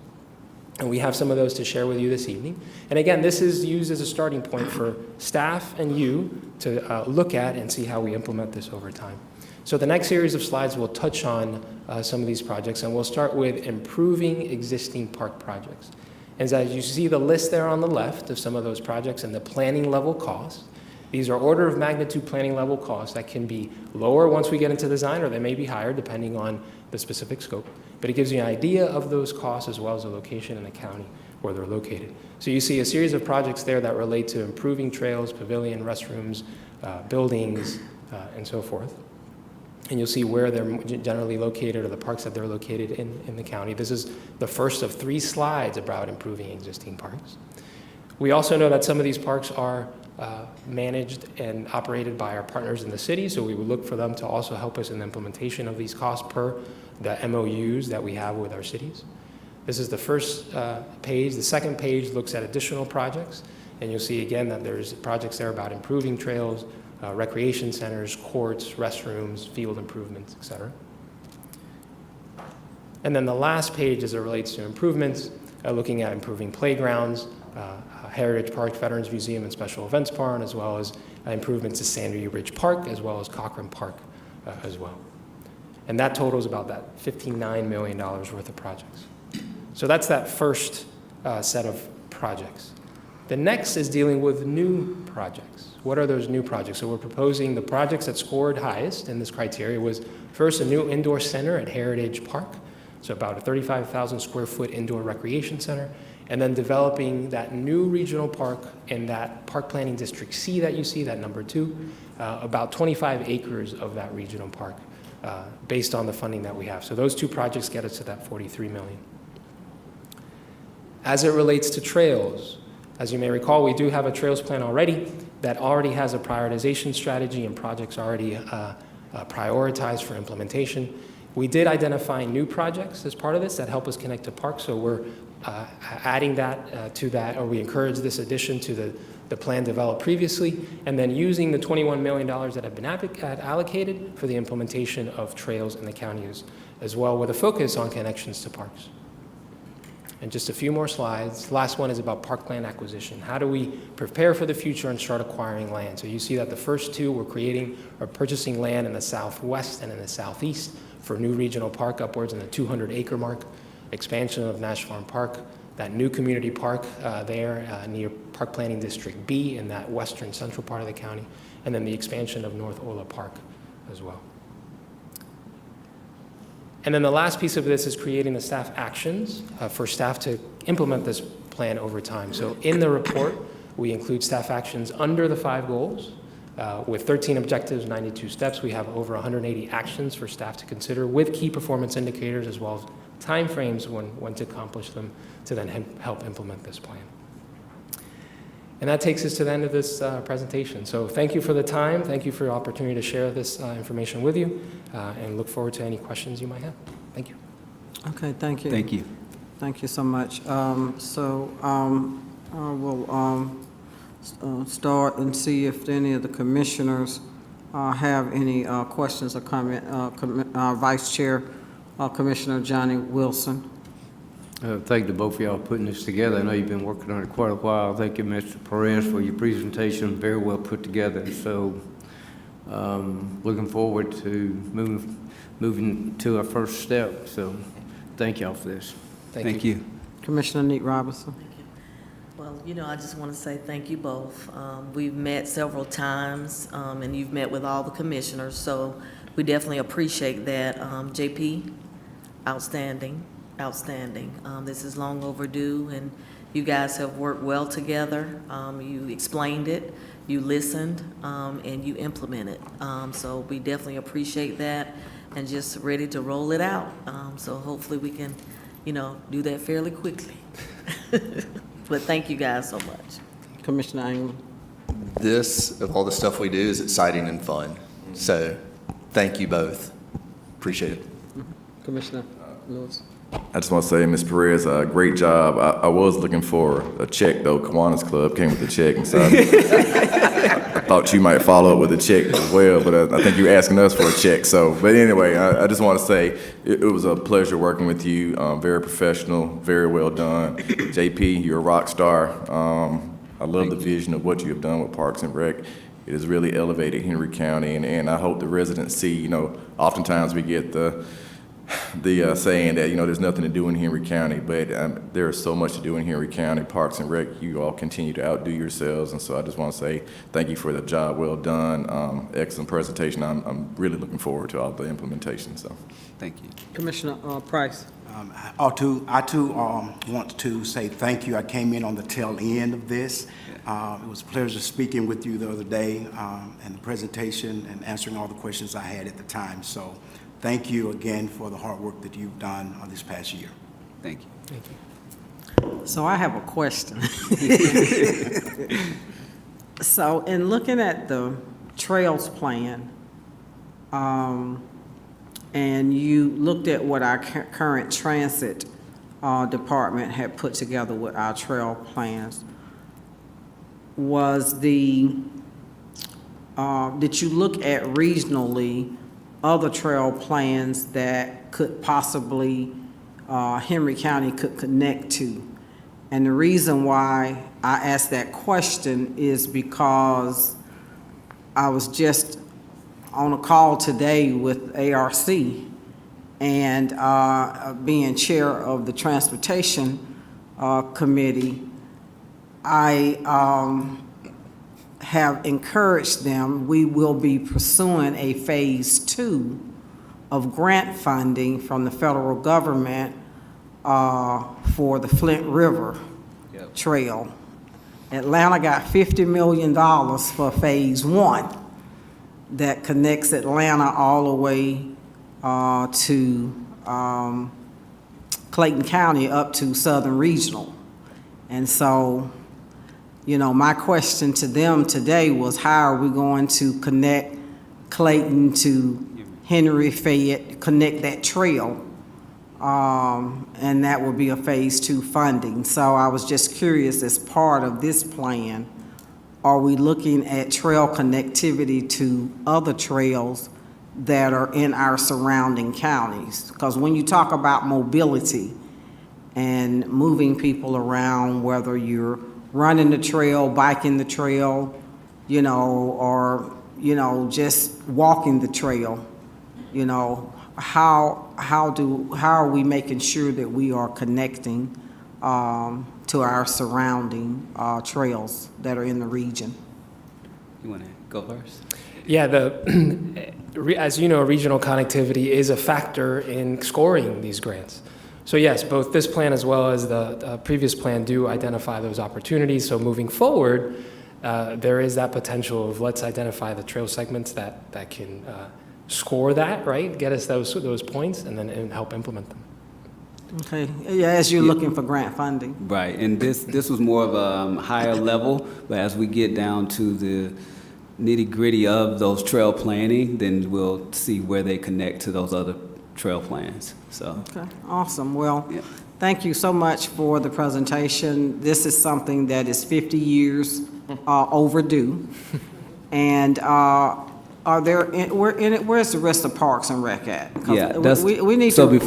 And we have some of those to share with you this evening. And again, this is used as a starting point for staff and you to look at and see how we implement this over time. So the next series of slides will touch on some of these projects, and we'll start with improving existing park projects. And as you see the list there on the left of some of those projects and the planning level costs, these are order of magnitude planning level costs that can be lower once we get into design, or they may be higher depending on the specific scope. But it gives you an idea of those costs as well as the location in the county where they're located. So you see a series of projects there that relate to improving trails, pavilion, restrooms, buildings, and so forth. And you'll see where they're generally located or the parks that they're located in the county. This is the first of 3 slides about improving existing parks. We also know that some of these parks are managed and operated by our partners in the city, so we would look for them to also help us in the implementation of these costs per the MOUs that we have with our cities. This is the first page. The second page looks at additional projects, and you'll see again that there's projects there about improving trails, recreation centers, courts, restrooms, field improvements, etc. And then the last page, as it relates to improvements, looking at improving playgrounds, Heritage Park, Veterans Museum, and Special Events Barn, as well as improvements to Sandy Ridge Park, as well as Cochran Park as well. And that totals about that $59 million worth of projects. So that's that first set of projects. The next is dealing with new projects. What are those new projects? So we're proposing the projects that scored highest in this criteria was first a new indoor center at Heritage Park, so about a 35,000 square foot indoor recreation center, and then developing that new regional park in that Park Planning District C that you see, that number 2, about 25 acres of that regional park based on the funding that we have. So those 2 projects get us to that $43 million. As it relates to trails, as you may recall, we do have a trails plan already that already has a prioritization strategy and projects already prioritized for implementation. We did identify new projects as part of this that help us connect to parks, so we're adding that to that, or we encourage this addition to the plan developed previously, and then using the $21 million that have been allocated for the implementation of trails in the county as well, with a focus on connections to parks. And just a few more slides. Last one is about parkland acquisition. How do we prepare for the future and start acquiring land? So you see that the first two we're creating or purchasing land in the southwest and in the southeast for new regional park upwards in the 200-acre mark, expansion of Nash Farm Park, that new community park there near Park Planning District B in that western central part of the county, and then the expansion of North Ola Park as well. And then the last piece of this is creating the staff actions for staff to implement this plan over time. So in the report, we include staff actions under the 5 goals. With 13 objectives, 92 steps, we have over 180 actions for staff to consider with key performance indicators as well as timeframes when to accomplish them to then help implement this plan. And that takes us to the end of this presentation. So thank you for the time. Thank you for your opportunity to share this information with you, and look forward to any questions you might have. Thank you. Okay, thank you. Thank you. Thank you so much. We'll start and see if any of the commissioners have any questions or comment. Vice Chair, Commissioner Johnny Wilson. Thank you to both of y'all for putting this together. I know you've been working on it quite a while. Thank you, Mr. Perez, for your presentation. Very well put together. So, looking forward to moving to our first step. So, thank y'all for this. Thank you. Commissioner Neat Robinson. Well, I just want to say thank you both. We've met several times, and you've met with all the commissioners, so we definitely appreciate that. JP, outstanding. This is long overdue, and you guys have worked well together. You explained it, you listened, and you implemented. So we definitely appreciate that, and just ready to roll it out. So hopefully we can, do that fairly quickly. But thank you guys so much. Commissioner England. This, of all the stuff we do, is exciting and fun. So thank you both. Appreciate it. Commissioner Lewis. I just want to say, Ms. Perez, great job. I was looking for a check, though. Kiwanis Club came with a check, and so I thought you might follow up with a check as well, but I think you're asking us for a check. So, but anyway, I just want to say it was a pleasure working with you. Very professional, very well done. JP, you're a rock star. I love the vision of what you have done with Parks and Rec. It has really elevated Henry County, and I hope the residents see, oftentimes we get the saying that, there's nothing to do in Henry County, but there is so much to do in Henry County. Parks and Rec, you all continue to outdo yourselves, and so I just want to say thank you for the job well done. Excellent presentation. I'm really looking forward to all the implementation. So, Thank you. Commissioner Price. I too want to say thank you. I came in on the tail end of this. It was a pleasure speaking with you the other day, and the presentation and answering all the questions I had at the time. So thank you again for the hard work that you've done on this past year. Thank you. Thank you. So I have a question. So in looking at the trails plan, and you looked at what our current transit department had put together with our trail plans, did you look at regionally other trail plans that could possibly Henry County could connect to? And the reason why I asked that question is because I was just on a call today with ARC, and being chair of the Transportation Committee, I have encouraged them. We will be pursuing a phase 2 of grant funding from the federal government for the Flint River Trail. Atlanta got $50 million for phase 1 that connects Atlanta all the way to Clayton County up to Southern Regional. And so, my question to them today was, how are we going to connect Clayton to Henry Fayette, connect that trail. And that will be a Phase 2 funding. So I was just curious, as part of this plan, are we looking at trail connectivity to other trails that are in our surrounding counties? Because when you talk about mobility and moving people around, whether you're running the trail, biking the trail, you know, or, you know, just walking the trail, you know, how are we making sure that we are connecting to our surrounding trails that are in the region? You want to go first? Yeah, as you know, regional connectivity is a factor in scoring these grants. So yes, both this plan as well as the previous plan do identify those opportunities. So moving forward, there is that potential of let's identify the trail segments that can score that, right? Get us those points and then help implement them. Okay, yeah, as you're looking for grant funding. Right, and this was more of a higher level, but as we get down to the nitty-gritty of those trail planning, then we'll see where they connect to those other trail plans, so. Okay, awesome. Well, thank you so much for the presentation. This is something that is 50 years overdue. And where's the rest of Parks and Rec at? 'Cause Yeah, we need so to.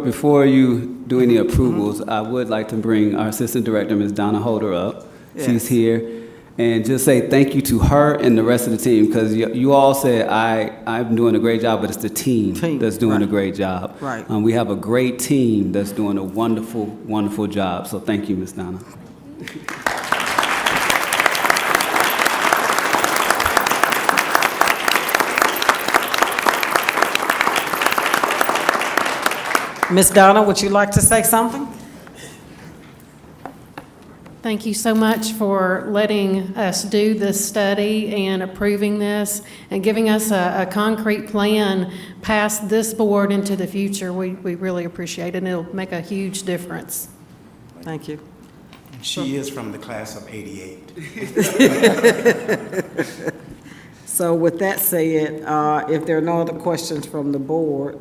before you do any approvals, I would like to bring our Assistant Director, Ms. Donna Holder, up. Yes. She's here. And just say thank you to her and the rest of the team, because you all said I'm doing a great job, but it's the team that's doing a great job. Right. We have a great team that's doing a wonderful, wonderful job. So thank you, Ms. Donna. Ms. Donna, would you like to say something? Thank you so much for letting us do this study and approving this and giving us a concrete plan past this board into the future. We really appreciate it, and it'll make a huge difference. Thank you. She is from the class of '88. So with that said, if there are no other questions from the board,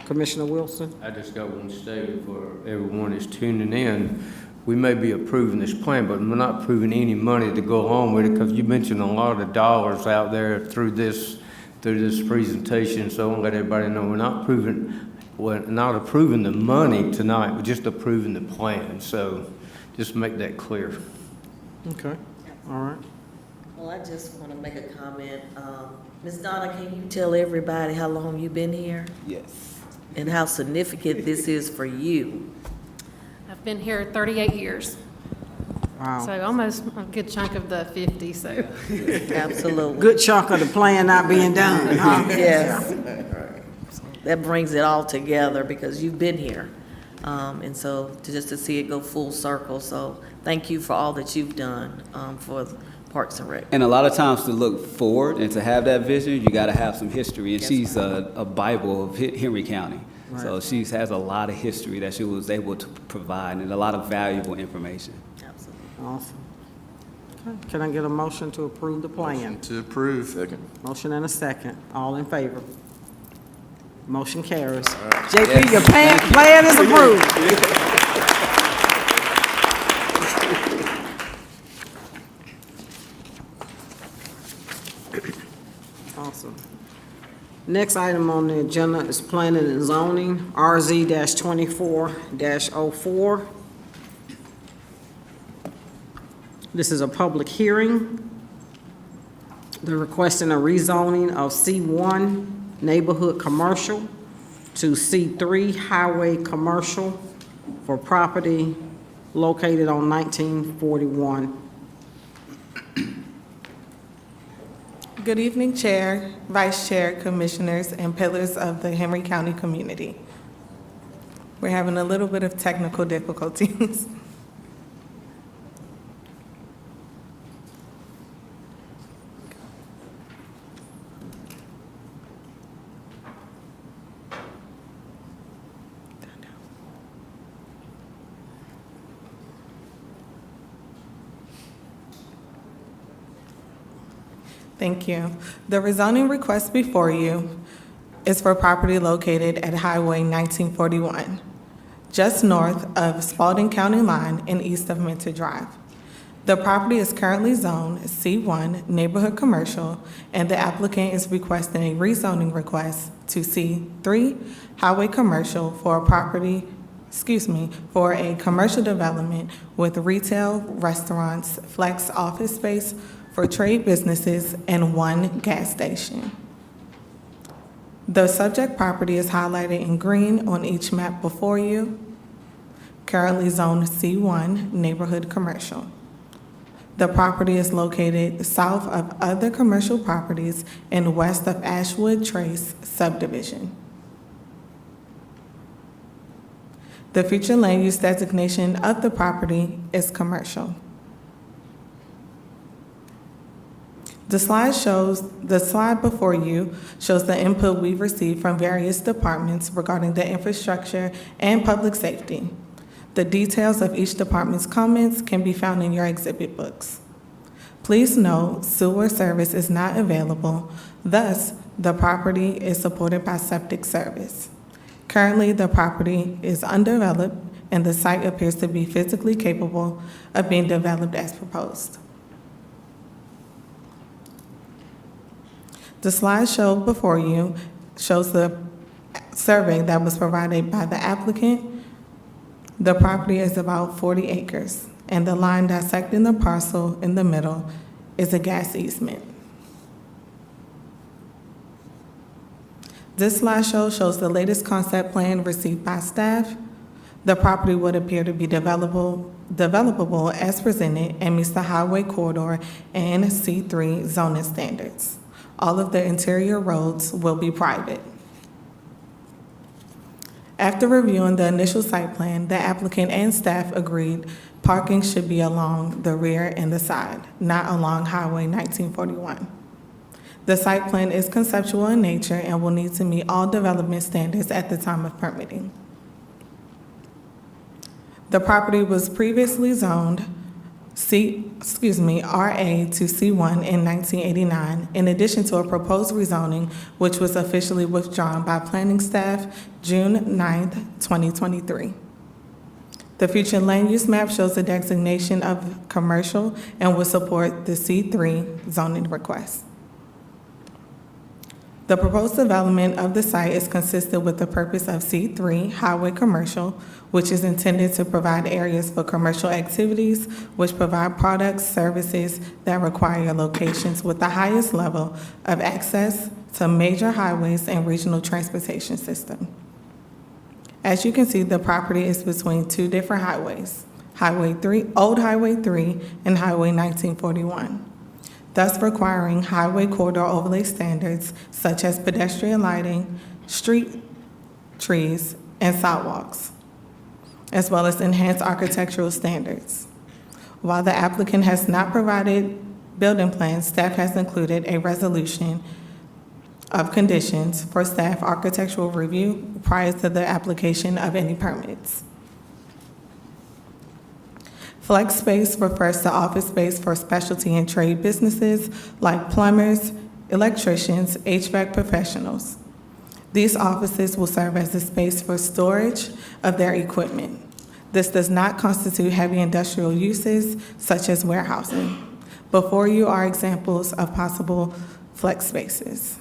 Commissioner Wilson? I just got one statement for everyone that's tuning in. We may be approving this plan, but we're not approving any money to go along with it, because you mentioned a lot of dollars out there through this presentation. So I want to let everybody know we're not approving the money tonight. We're just approving the plan. So just make that clear. Okay, all right. Well, I just want to make a comment. Ms. Donna, can you tell everybody how long you've been here? Yes. And how significant this is for you? I've been here 38 years, Wow. so almost a good chunk of the 50, so. Absolutely. Good chunk of the plan not being done, huh? Yes. That brings it all together because you've been here. And so just to see it go full circle. So thank you for all that you've done for Parks and Rec. And a lot of times to look forward and to have that vision, you got to have some history. And she's a Bible of Henry County. Right. So she has a lot of history that she was able to provide and a lot of valuable information. Absolutely. Awesome. Okay, can I get a motion to approve the plan? To approve. Second. Motion and a second. All in favor? Motion carries. JP, your plan is approved. Awesome. Next item on the agenda is planning and zoning, RZ-24-04. This is a public hearing. They're requesting a rezoning of C1 Neighborhood Commercial to C3 Highway Commercial for property located on 1941. Good evening, Chair, Vice Chair, Commissioners, and pillars of the Henry County community. We're having a little bit of technical difficulties. Thank you. The rezoning request before you is for property located at Highway 1941, just north of Spalding County line and east of Mentor Drive. The property is currently zoned C1 Neighborhood Commercial, and the applicant is requesting a rezoning request to C3 Highway Commercial for a commercial development with retail, restaurants, flex office space for trade businesses, and 1 gas station. The subject property is highlighted in green on each map before you, currently zoned C1 Neighborhood Commercial. The property is located south of other commercial properties and west of Ashwood Trace subdivision. The future land use designation of the property is commercial. The slide before you shows the input we've received from various departments regarding the infrastructure and public safety. The details of each department's comments can be found in your exhibit books. Please note, sewer service is not available, thus the property is supported by septic service. Currently, the property is undeveloped and the site appears to be physically capable of being developed as proposed. The slide shown before you shows the survey that was provided by the applicant. The property is about 40 acres, and the line dissecting the parcel in the middle is a gas easement. This slideshow shows the latest concept plan received by staff. The property would appear to be developable as presented and meets the highway corridor and C3 zoning standards. All of the interior roads will be private. After reviewing the initial site plan, the applicant and staff agreed parking should be along the rear and the side, not along Highway 1941. The site plan is conceptual in nature and will need to meet all development standards at the time of permitting. The property was previously zoned RA to C1 in 1989, in addition to a proposed rezoning, which was officially withdrawn by planning staff June 9th, 2023. The future land use map shows the designation of commercial and will support the C3 zoning request. The proposed development of the site is consistent with the purpose of C3 Highway Commercial, which is intended to provide areas for commercial activities which provide products, services that require locations with the highest level of access to major highways and regional transportation system. As you can see, the property is between 2 different highways, Old Highway 3 and Highway 1941. Thus requiring highway corridor overlay standards such as pedestrian lighting, street trees, and sidewalks, as well as enhanced architectural standards. While the applicant has not provided building plans, staff has included a resolution of conditions for staff architectural review prior to the application of any permits. Flex space refers to office space for specialty and trade businesses like plumbers, electricians, HVAC professionals. These offices will serve as a space for storage of their equipment. This does not constitute heavy industrial uses such as warehousing. Before you are examples of possible flex spaces.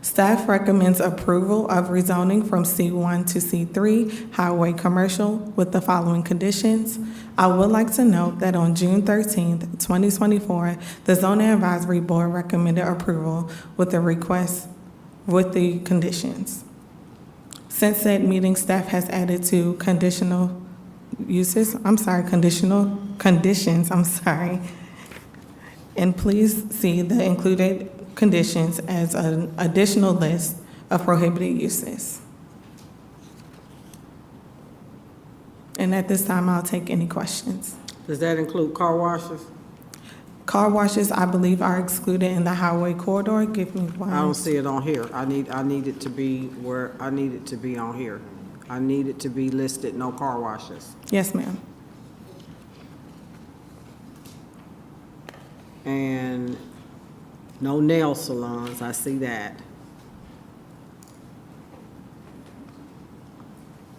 Staff recommends approval of rezoning from C1 to C3 Highway Commercial with the following conditions. I would like to note that on June 13th, 2024, the Zoning Advisory Board recommended approval with the conditions. Since that meeting, staff has added 2 conditional conditions, and please see the included conditions as an additional list of prohibited uses. And at this time, I'll take any questions. Does that include car washes? Car washes, I believe, are excluded in the highway corridor. Give me one. I don't see it on here. I need it to be where, I need it to be on here. I need it to be listed, no car washes. Yes, ma'am. And no nail salons, I see that.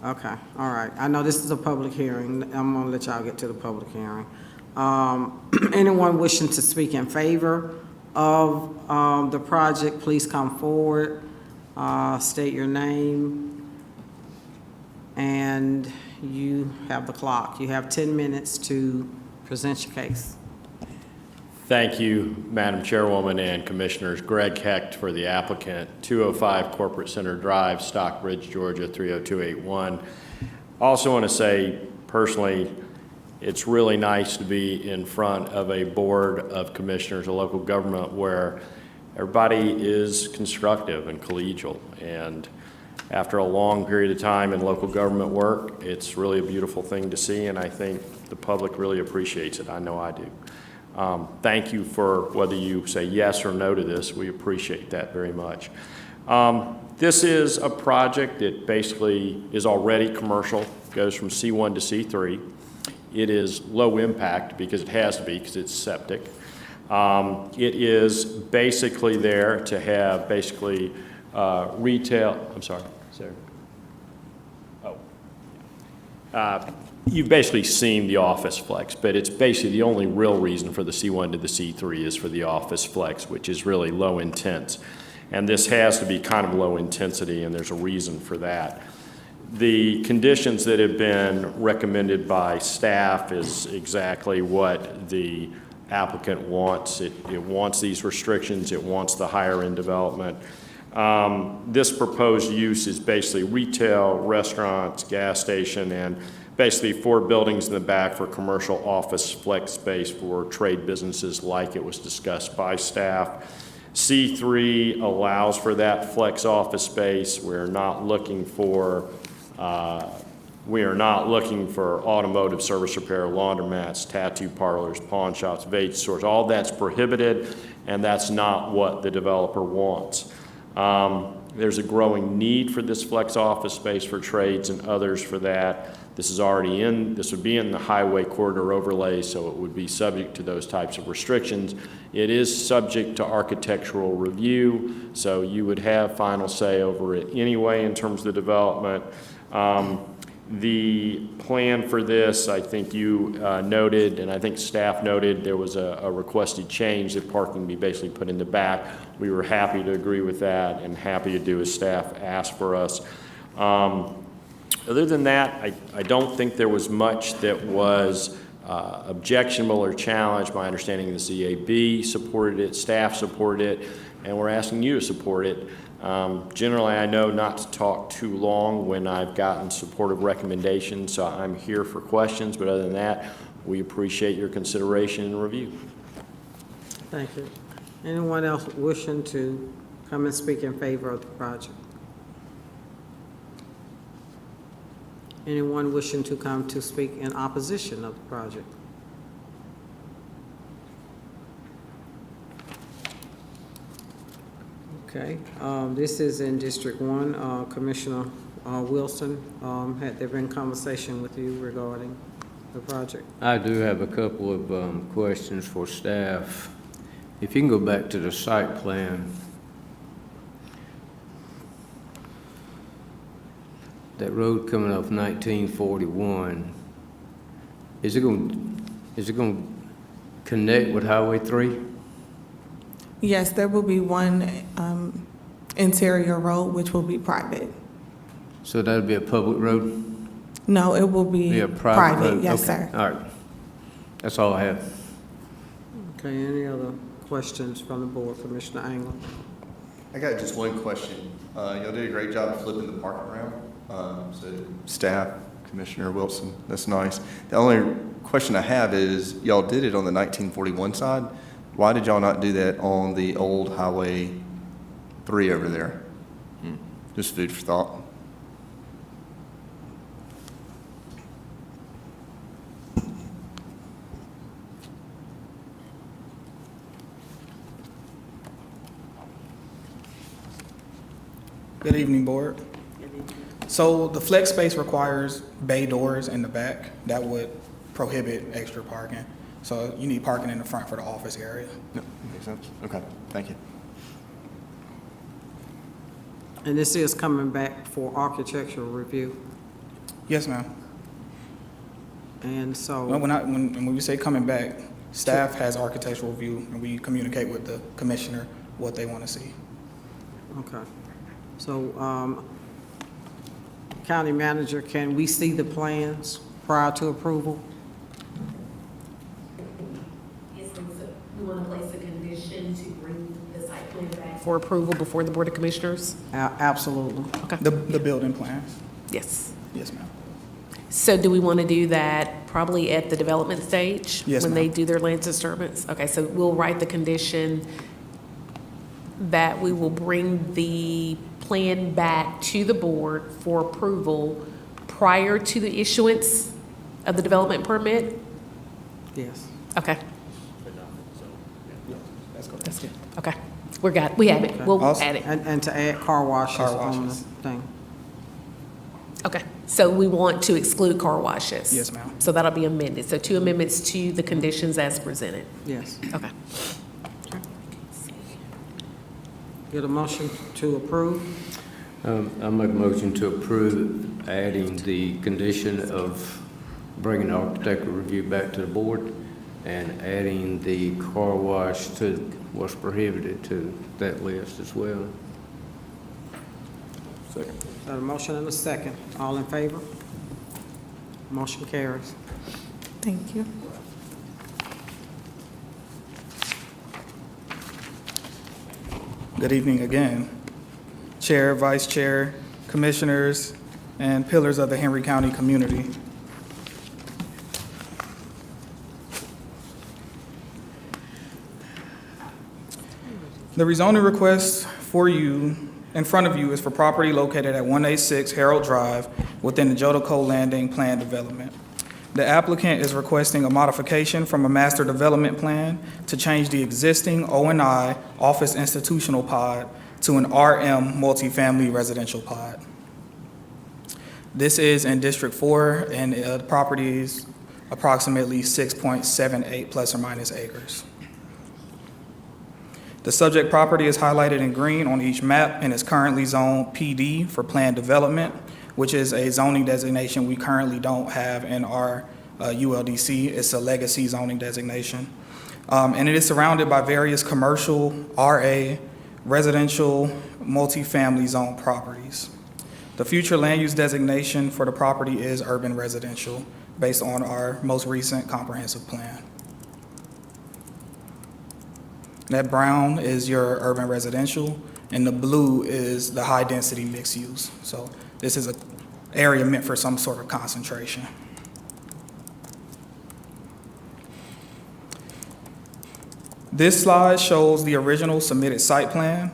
Okay, all right. I know this is a public hearing. I'm gonna let y'all get to the public hearing. Anyone wishing to speak in favor of the project, please come forward. State your name. And you have the clock. You have 10 minutes to present your case. Thank you, Madam Chairwoman and Commissioners. Greg Hecht for the applicant, 205 Corporate Center Drive, Stockbridge, Georgia, 30281. Also want to say personally, it's really nice to be in front of a board of commissioners, a local government where everybody is constructive and collegial. And after a long period of time in local government work, it's really a beautiful thing to see, and I think the public really appreciates it. I know I do. Thank you for whether you say yes or no to this. We appreciate that very much. This is a project that basically is already commercial, goes from C1 to C3. It is low impact because it has to be, because it's septic. It is basically there to have basically retail, I'm sorry, Sarah. Oh. You've basically seen the office flex, but it's basically the only real reason for the C1 to the C3 is for the office flex, which is really low intense. And this has to be kind of low intensity, and there's a reason for that. The conditions that have been recommended by staff is exactly what the applicant wants. It wants these restrictions. It wants the higher end development. This proposed use is basically retail, restaurants, gas station, and basically 4 buildings in the back for commercial office flex space for trade businesses like it was discussed by staff. C3 allows for that flex office space. We're not looking for automotive service repair, laundromats, tattoo parlors, pawn shops, vape stores. All that's prohibited, and that's not what the developer wants. There's a growing need for this flex office space for trades and others for that. This would be in the highway corridor overlay, so it would be subject to those types of restrictions. It is subject to architectural review, so you would have final say over it anyway in terms of the development. The plan for this, I think you noted, and I think staff noted, there was a requested change that parking be basically put in the back. We were happy to agree with that and happy to do as staff asked for us. Other than that, I don't think there was much that was objectionable or challenged. My understanding is the ZAB supported it, staff supported it, and we're asking you to support it. Generally, I know not to talk too long when I've gotten supportive recommendations, so I'm here for questions, but other than that, we appreciate your consideration and review. Thank you. Anyone else wishing to come and speak in favor of the project? Anyone wishing to come to speak in opposition of the project? Okay, this is in District 1. Commissioner Wilson, had there been conversation with you regarding the project? I do have a couple of questions for staff. If you can go back to the site plan. That road coming off 1941, is it going to connect with Highway 3? Yes, there will be one interior road which will be private. So that'll be a public road? No, it will be a private road? Yes, Okay. sir. All right. That's all I have. Okay, any other questions from the board? Commissioner Angler? I got just one question. Y'all did a great job of flipping the park around. So staff, Commissioner Wilson, that's nice. The only question I have is, y'all did it on the 1941 side. Why did y'all not do that on the old Highway 3 over there? Just food for thought. Good evening, Board. So the flex space requires bay doors in the back. That would prohibit extra parking. So you need parking in the front for the office area. No, makes sense. Okay, thank you. And this is coming back for architectural review. Yes, ma'am. And so. Well, when we say coming back, staff has architectural review, and we communicate with the commissioner what they want to see. Okay. So, County Manager, can we see the plans prior to approval? Yes, so we want to place a condition to bring the site plan back for approval before the Board of Commissioners? Absolutely. Okay. The building plans. Yes. Yes, ma'am. So do we want to do that probably at the development stage? Yes, When they ma'am. do their land disturbance? Okay, so we'll write the condition that we will bring the plan back to the board for approval prior to the issuance of the development permit? Yes. Okay, That's correct. that's good. Okay, we have it. We'll Also- add it. And to add car washes Car on the washes. thing. Okay, so we want to exclude car washes? Yes, ma'am. So that'll be amended. So 2 amendments to the conditions as presented. Yes. Okay. Get a motion to approve? I make a motion to approve adding the condition of bringing the architectural review back to the board and adding the car wash to what's prohibited to that list as well. Second. Got a motion and a second. All in favor? Motion carries. Thank you. Good evening again. Chair, Vice Chair, Commissioners, and pillars of the Henry County community. The rezoning request for you, in front of you, is for property located at 186 Harold Drive within the Jodico Landing Plan Development. The applicant is requesting a modification from a master development plan to change the existing O&I office institutional pod to an RM multifamily residential pod. This is in District 4, and the property is approximately 6.78 plus or minus acres. The subject property is highlighted in green on each map and is currently zoned PD for planned development, which is a zoning designation we currently don't have in our ULDC. It's a legacy zoning designation. And it is surrounded by various commercial, RA, residential, multifamily zone properties. The future land use designation for the property is urban residential, based on our most recent comprehensive plan. That brown is your urban residential, and the blue is the high-density mixed use. So this is an area meant for some sort of concentration. This slide shows the original submitted site plan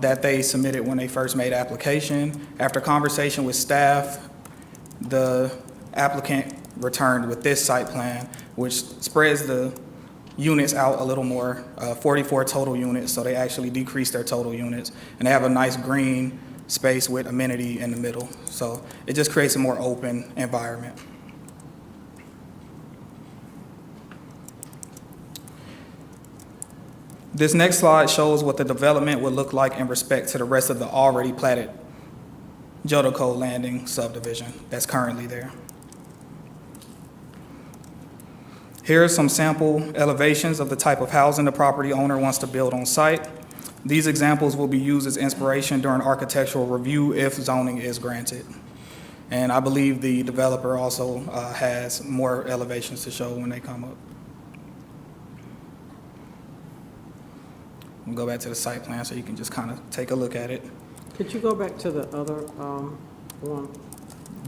that they submitted when they first made application. After conversation with staff, the applicant returned with this site plan, which spreads the units out a little more, 44 total units, so they actually decreased their total units. And they have a nice green space with amenity in the middle. So it just creates a more open environment. This next slide shows what the development would look like in respect to the rest of the already platted Jodico Landing subdivision that's currently there. Here are some sample elevations of the type of housing the property owner wants to build on site. These examples will be used as inspiration during architectural review if zoning is granted. And I believe the developer also has more elevations to show when they come up. We'll go back to the site plan so you can just kind of take a look at it. Could you go back to the other one?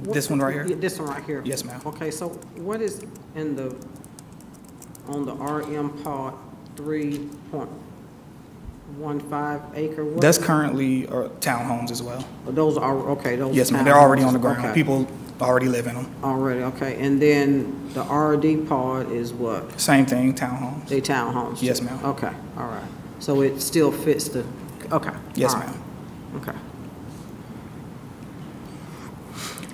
This one right here? Yeah, this one right here. Yes, ma'am. Okay, so what is in the, on the RM pod 3.15 acre? what- That's currently townhomes as well. Those are, okay, those. Yes, ma'am, they're already on the townhouses, ground. okay. People already live in them. Already, okay, and then the RD pod is what? Same thing, townhomes. They townhomes? Yes, too? ma'am. Okay, all right. So it still fits the, okay. Yes, all right, ma'am. Okay.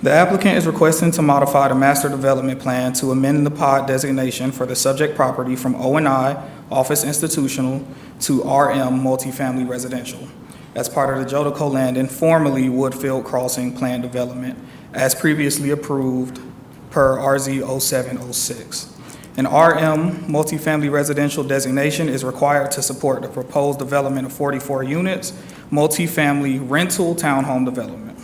The applicant is requesting to modify the master development plan to amend the POD designation for the subject property from O&I Office Institutional to RM Multifamily Residential as part of the Jodico Landing, formerly Woodfield Crossing Plan Development, as previously approved per RZ 0706. An RM multifamily residential designation is required to support the proposed development of 44 units, multifamily rental townhome development.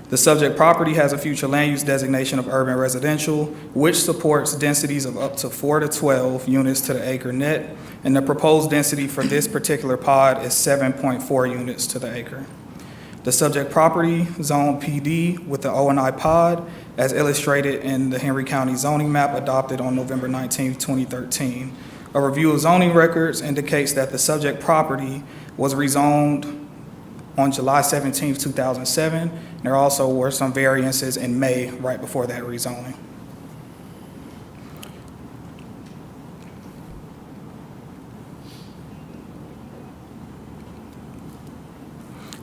The subject property has a future land use designation of urban residential, which supports densities of up to 4 to 12 units to the acre net, and the proposed density for this particular pod is 7.4 units to the acre. The subject property, Zone PD with the O&I pod, as illustrated in the Henry County zoning map adopted on November 19, 2013. A review of zoning records indicates that the subject property was rezoned on July 17, 2007. There also were some variances in May right before that rezoning.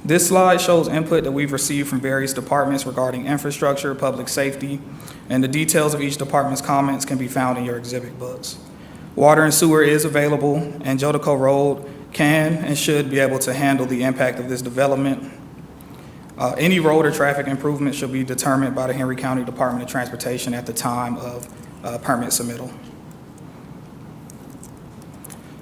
This slide shows input that we've received from various departments regarding infrastructure, public safety, and the details of each department's comments can be found in your exhibit books. Water and sewer is available, and Jodico Road can and should be able to handle the impact of this development. Any road or traffic improvement should be determined by the Henry County Department of Transportation at the time of permit submittal.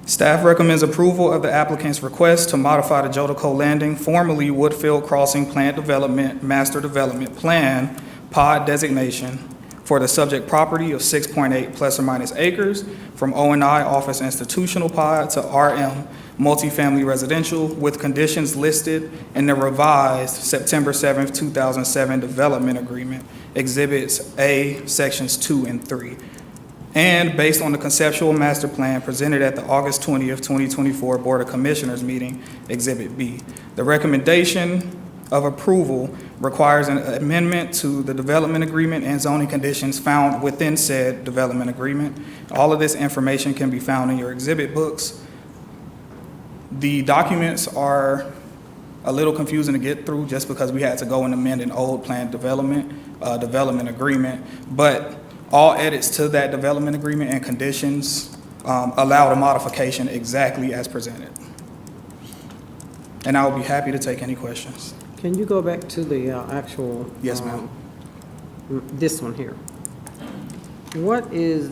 Staff recommends approval of the applicant's request to modify the Jodico Landing, formerly Woodfield Crossing Plant Development Master Development Plan POD designation for the subject property of 6.8 plus or minus acres from O&I Office Institutional POD to RM Multifamily Residential with conditions listed in the revised September 7th, 2007 Development Agreement, Exhibits A, Sections 2 and 3. And based on the conceptual master plan presented at the August 20th, 2024 Board of Commissioners meeting, Exhibit B. The recommendation of approval requires an amendment to the development agreement and zoning conditions found within said development agreement. All of this information can be found in your exhibit books. The documents are a little confusing to get through just because we had to go and amend an old plan development agreement, but all edits to that development agreement and conditions allow the modification exactly as presented. And I will be happy to take any questions. Can you go back to the actual? Yes, ma'am. This one here. What is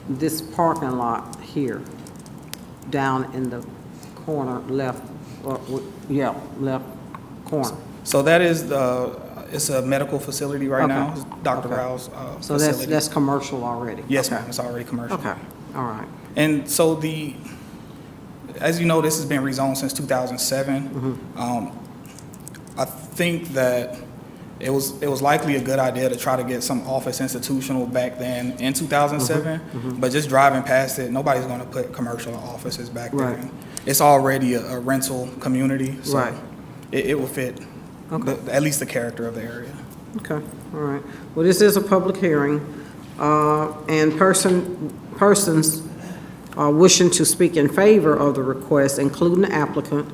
this parking lot here, down in the corner left, left corner? So that is it's a medical facility right now, it's Dr. Okay. Rao's So facility. that's commercial already? Yes, Okay. ma'am, it's already commercial. Okay, all right. And so as you know, this has been rezoned since 2007. I think that it was likely a good idea to try to get some office institutional back then in 2007, but just driving past it, nobody's going to put commercial offices back there. Right. It's already a rental community, so Right. it will fit at least the character of the area. Okay, all right. Well, this is a public hearing, and persons wishing to speak in favor of the request, including the applicant,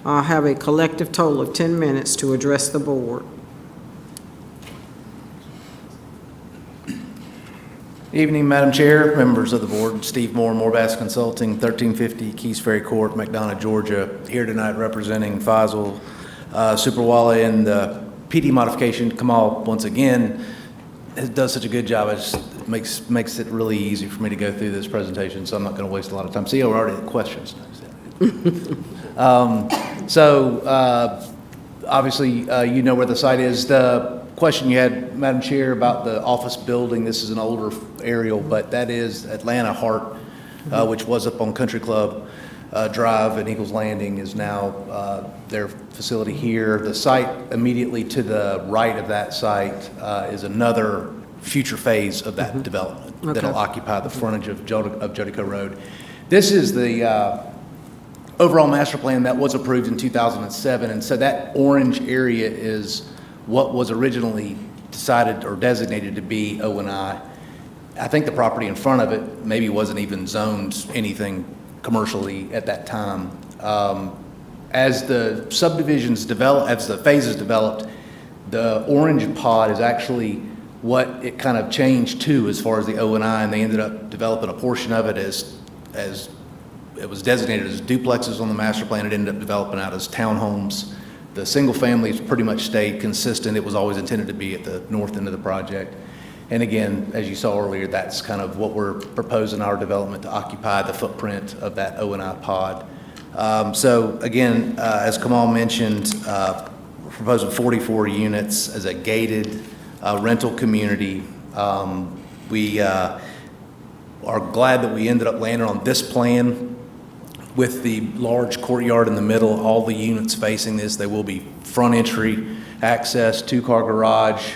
have a collective total of 10 minutes to address the board. Evening, Madam Chair, members of the board. Steve Moore, Moorbass Consulting, 1350 Keys Ferry Court, McDonough, Georgia. Here tonight representing Faisal Superwala, and the PD modification. Kamal, once again, does such a good job. It makes it really easy for me to go through this presentation, so I'm not going to waste a lot of time. See, we're already at questions. Obviously, you know where the site is. The question you had, Madam Chair, about the office building, this is an older aerial, but that is Atlanta Heart, which was up on Country Club Drive and Eagles Landing, is now their facility here. The site immediately to the right of that site is another future phase of that development that'll occupy the frontage of Jodico Road. This is the overall master plan that was approved in 2007, and so that orange area is what was originally decided or designated to be O&I. I think the property in front of it maybe wasn't even zoned anything commercially at that time. As the subdivisions develop, as the phases developed, The orange pod is actually what it kind of changed to as far as the O&I, and they ended up developing a portion of it as it was designated as duplexes on the master plan. It ended up developing out as townhomes. The single families pretty much stayed consistent. It was always intended to be at the north end of the project. And again, as you saw earlier, that's kind of what we're proposing our development to occupy the footprint of that O&I pod. So again, as Kamal mentioned, we're proposing 44 units as a gated rental community. We are glad that we ended up landing on this plan with the large courtyard in the middle, all the units facing this. They will be front entry access, 2-car garage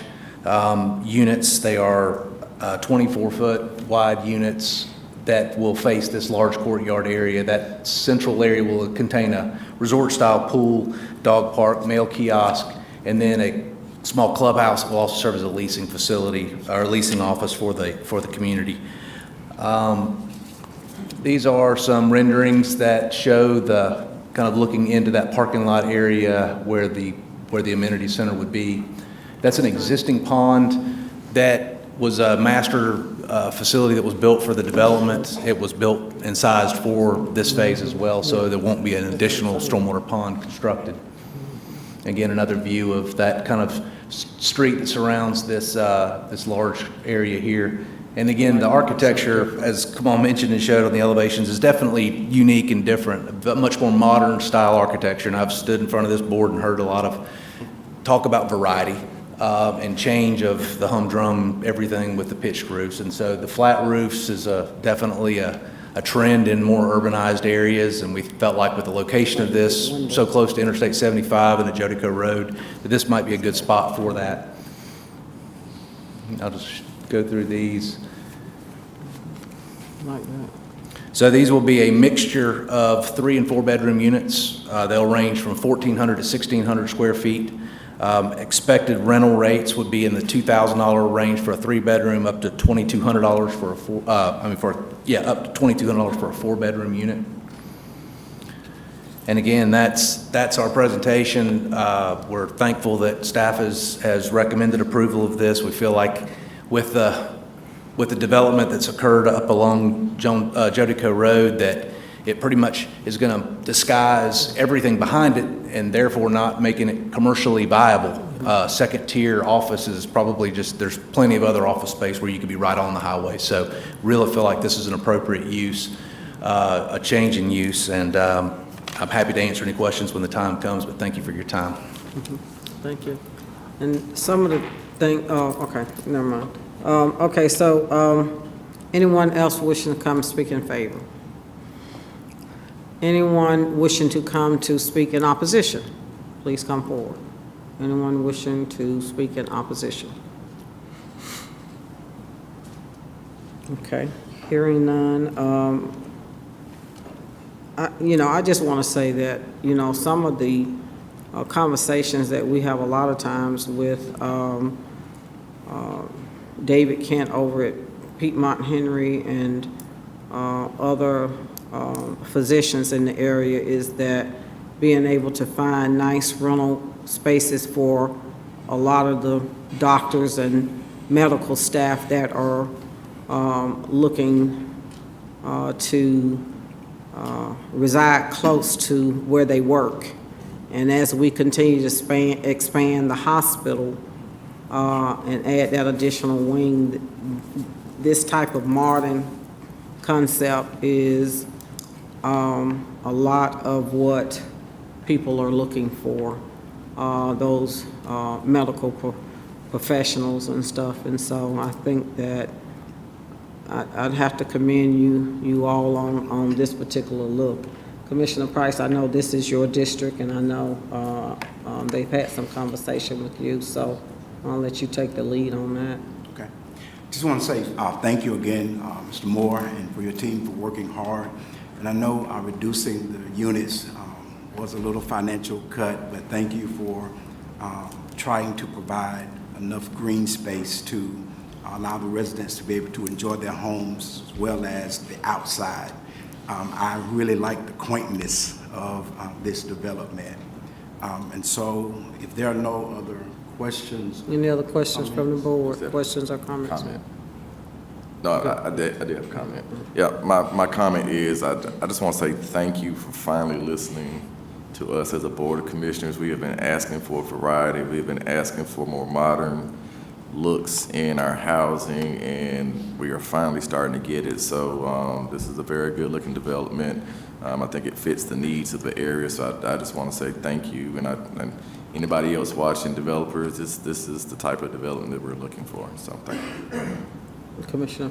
units. They are 24-foot wide units that will face this large courtyard area. That central area will contain a resort-style pool, dog park, mail kiosk, and then a small clubhouse will also serve as a leasing facility or leasing office for the community. These are some renderings that show the kind of looking into that parking lot area where the amenity center would be. That's an existing pond that was a master facility that was built for the development. It was built and sized for this phase as well, so there won't be an additional stormwater pond constructed. Again, another view of that kind of street that surrounds this large area here. And again, the architecture, as Kamal mentioned and showed on the elevations, is definitely unique and different, a much more modern style architecture. And I've stood in front of this board and heard a lot of talk about variety and change of the humdrum, everything with the pitched roofs. And so the flat roofs is definitely a trend in more urbanized areas. And we felt like with the location of this, so close to Interstate 75 and the Jodico Road, that this might be a good spot for that. I'll just go through these. Like that. So these will be a mixture of 3 and 4 bedroom units. They'll range from 1,400 to 1,600 square feet. Expected rental rates would be in the $2,000 range for a 3-bedroom, up to $2,200 for a up to $2,200 for a 4-bedroom unit. And again, that's our presentation. We're thankful that staff has recommended approval of this. We feel like with the development that's occurred up along Jodico Road, that it pretty much is going to disguise everything behind it and therefore not making it commercially viable. Second-tier offices probably there's plenty of other office space where you could be right on the highway. So really feel like this is an appropriate use, a change in use, and I'm happy to answer any questions when the time comes, but thank you for your time. Thank you. And some of the okay, never mind. Okay, so anyone else wishing to come speak in favor? Anyone wishing to come to speak in opposition? Please come forward. Anyone wishing to speak in opposition? Okay, hearing none. I just want to say that, some of the conversations that we have a lot of times with David Kent over at Piedmont Henry and other physicians in the area is that being able to find nice rental spaces for a lot of the doctors and medical staff that are looking to reside close to where they work. And as we continue to expand the hospital and add that additional wing, this type of modern concept is a lot of what people are looking for, those medical professionals and stuff. And so I think that I'd have to commend you all on this particular look. Commissioner Price, I know this is your district, and I know they've had some conversation with you, so I'll let you take the lead on that. Okay. Just want to say thank you again, Mr. Moore, and for your team for working hard. And I know reducing the units was a little financial cut, but thank you for trying to provide enough green space to allow the residents to be able to enjoy their homes as well as the outside. I really like the quaintness of this development. And so if there are no other Questions? Any other questions from the board? Questions or comments? Comment. No, I did have a comment. Yeah, my comment is, I just want to say thank you for finally listening to us as a Board of Commissioners. We have been asking for variety. We have been asking for more modern looks in our housing, and we are finally starting to get it. So this is a very good-looking development. I think it fits the needs of the area, so I just want to say thank you. And anybody else watching, developers, this is the type of development that we're looking for. So thank you. Commissioner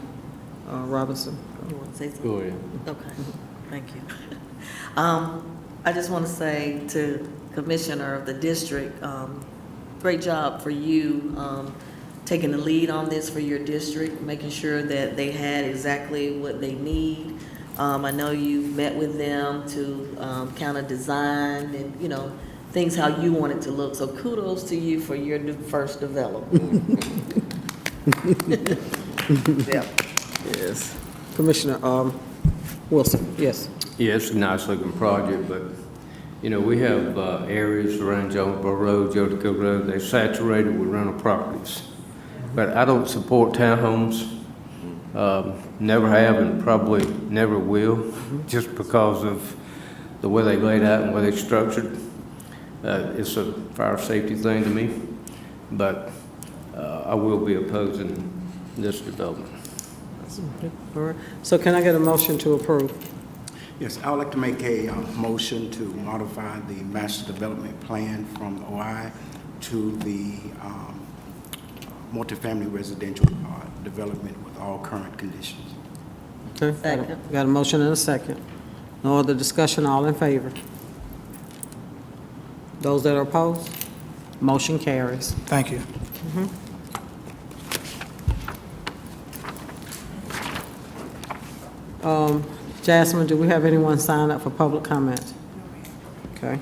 Robinson. You want to say something? Go ahead. Okay, thank you. I just want to say to Commissioner of the district, great job for you taking the lead on this for your district, making sure that they had exactly what they need. I know you've met with them to kind of design and, you know, things how you want it to look. So kudos to you for your first development. Yeah. Yes. Commissioner Wilson, yes. Yeah, it's a nice looking project, but, you know, we have areas around Jonesboro Road, Jodico Road, they're saturated with rental properties. But I don't support townhomes, never have and probably never will, just because of the way they laid out and where they're structured. It's a fire safety thing to me, but I will be opposing this development. All right. So can I get a motion to approve? Yes, I would like to make a motion to modify the master development plan from the OI to the multifamily residential development with all current conditions. Okay. Second. Got a motion and a second. No other discussion, all in favor? Those that are opposed? Motion carries. Thank you. Jasmine, do we have anyone sign up for public comment? Okay.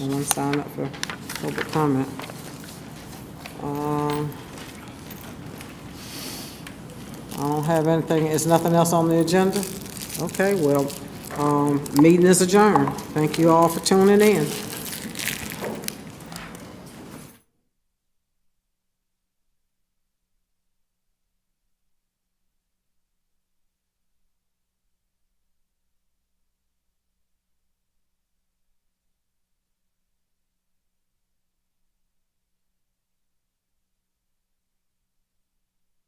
No one sign up for public comment. I don't have anything. Is nothing else on the agenda? Okay, well, meeting is adjourned. Thank you all for tuning in.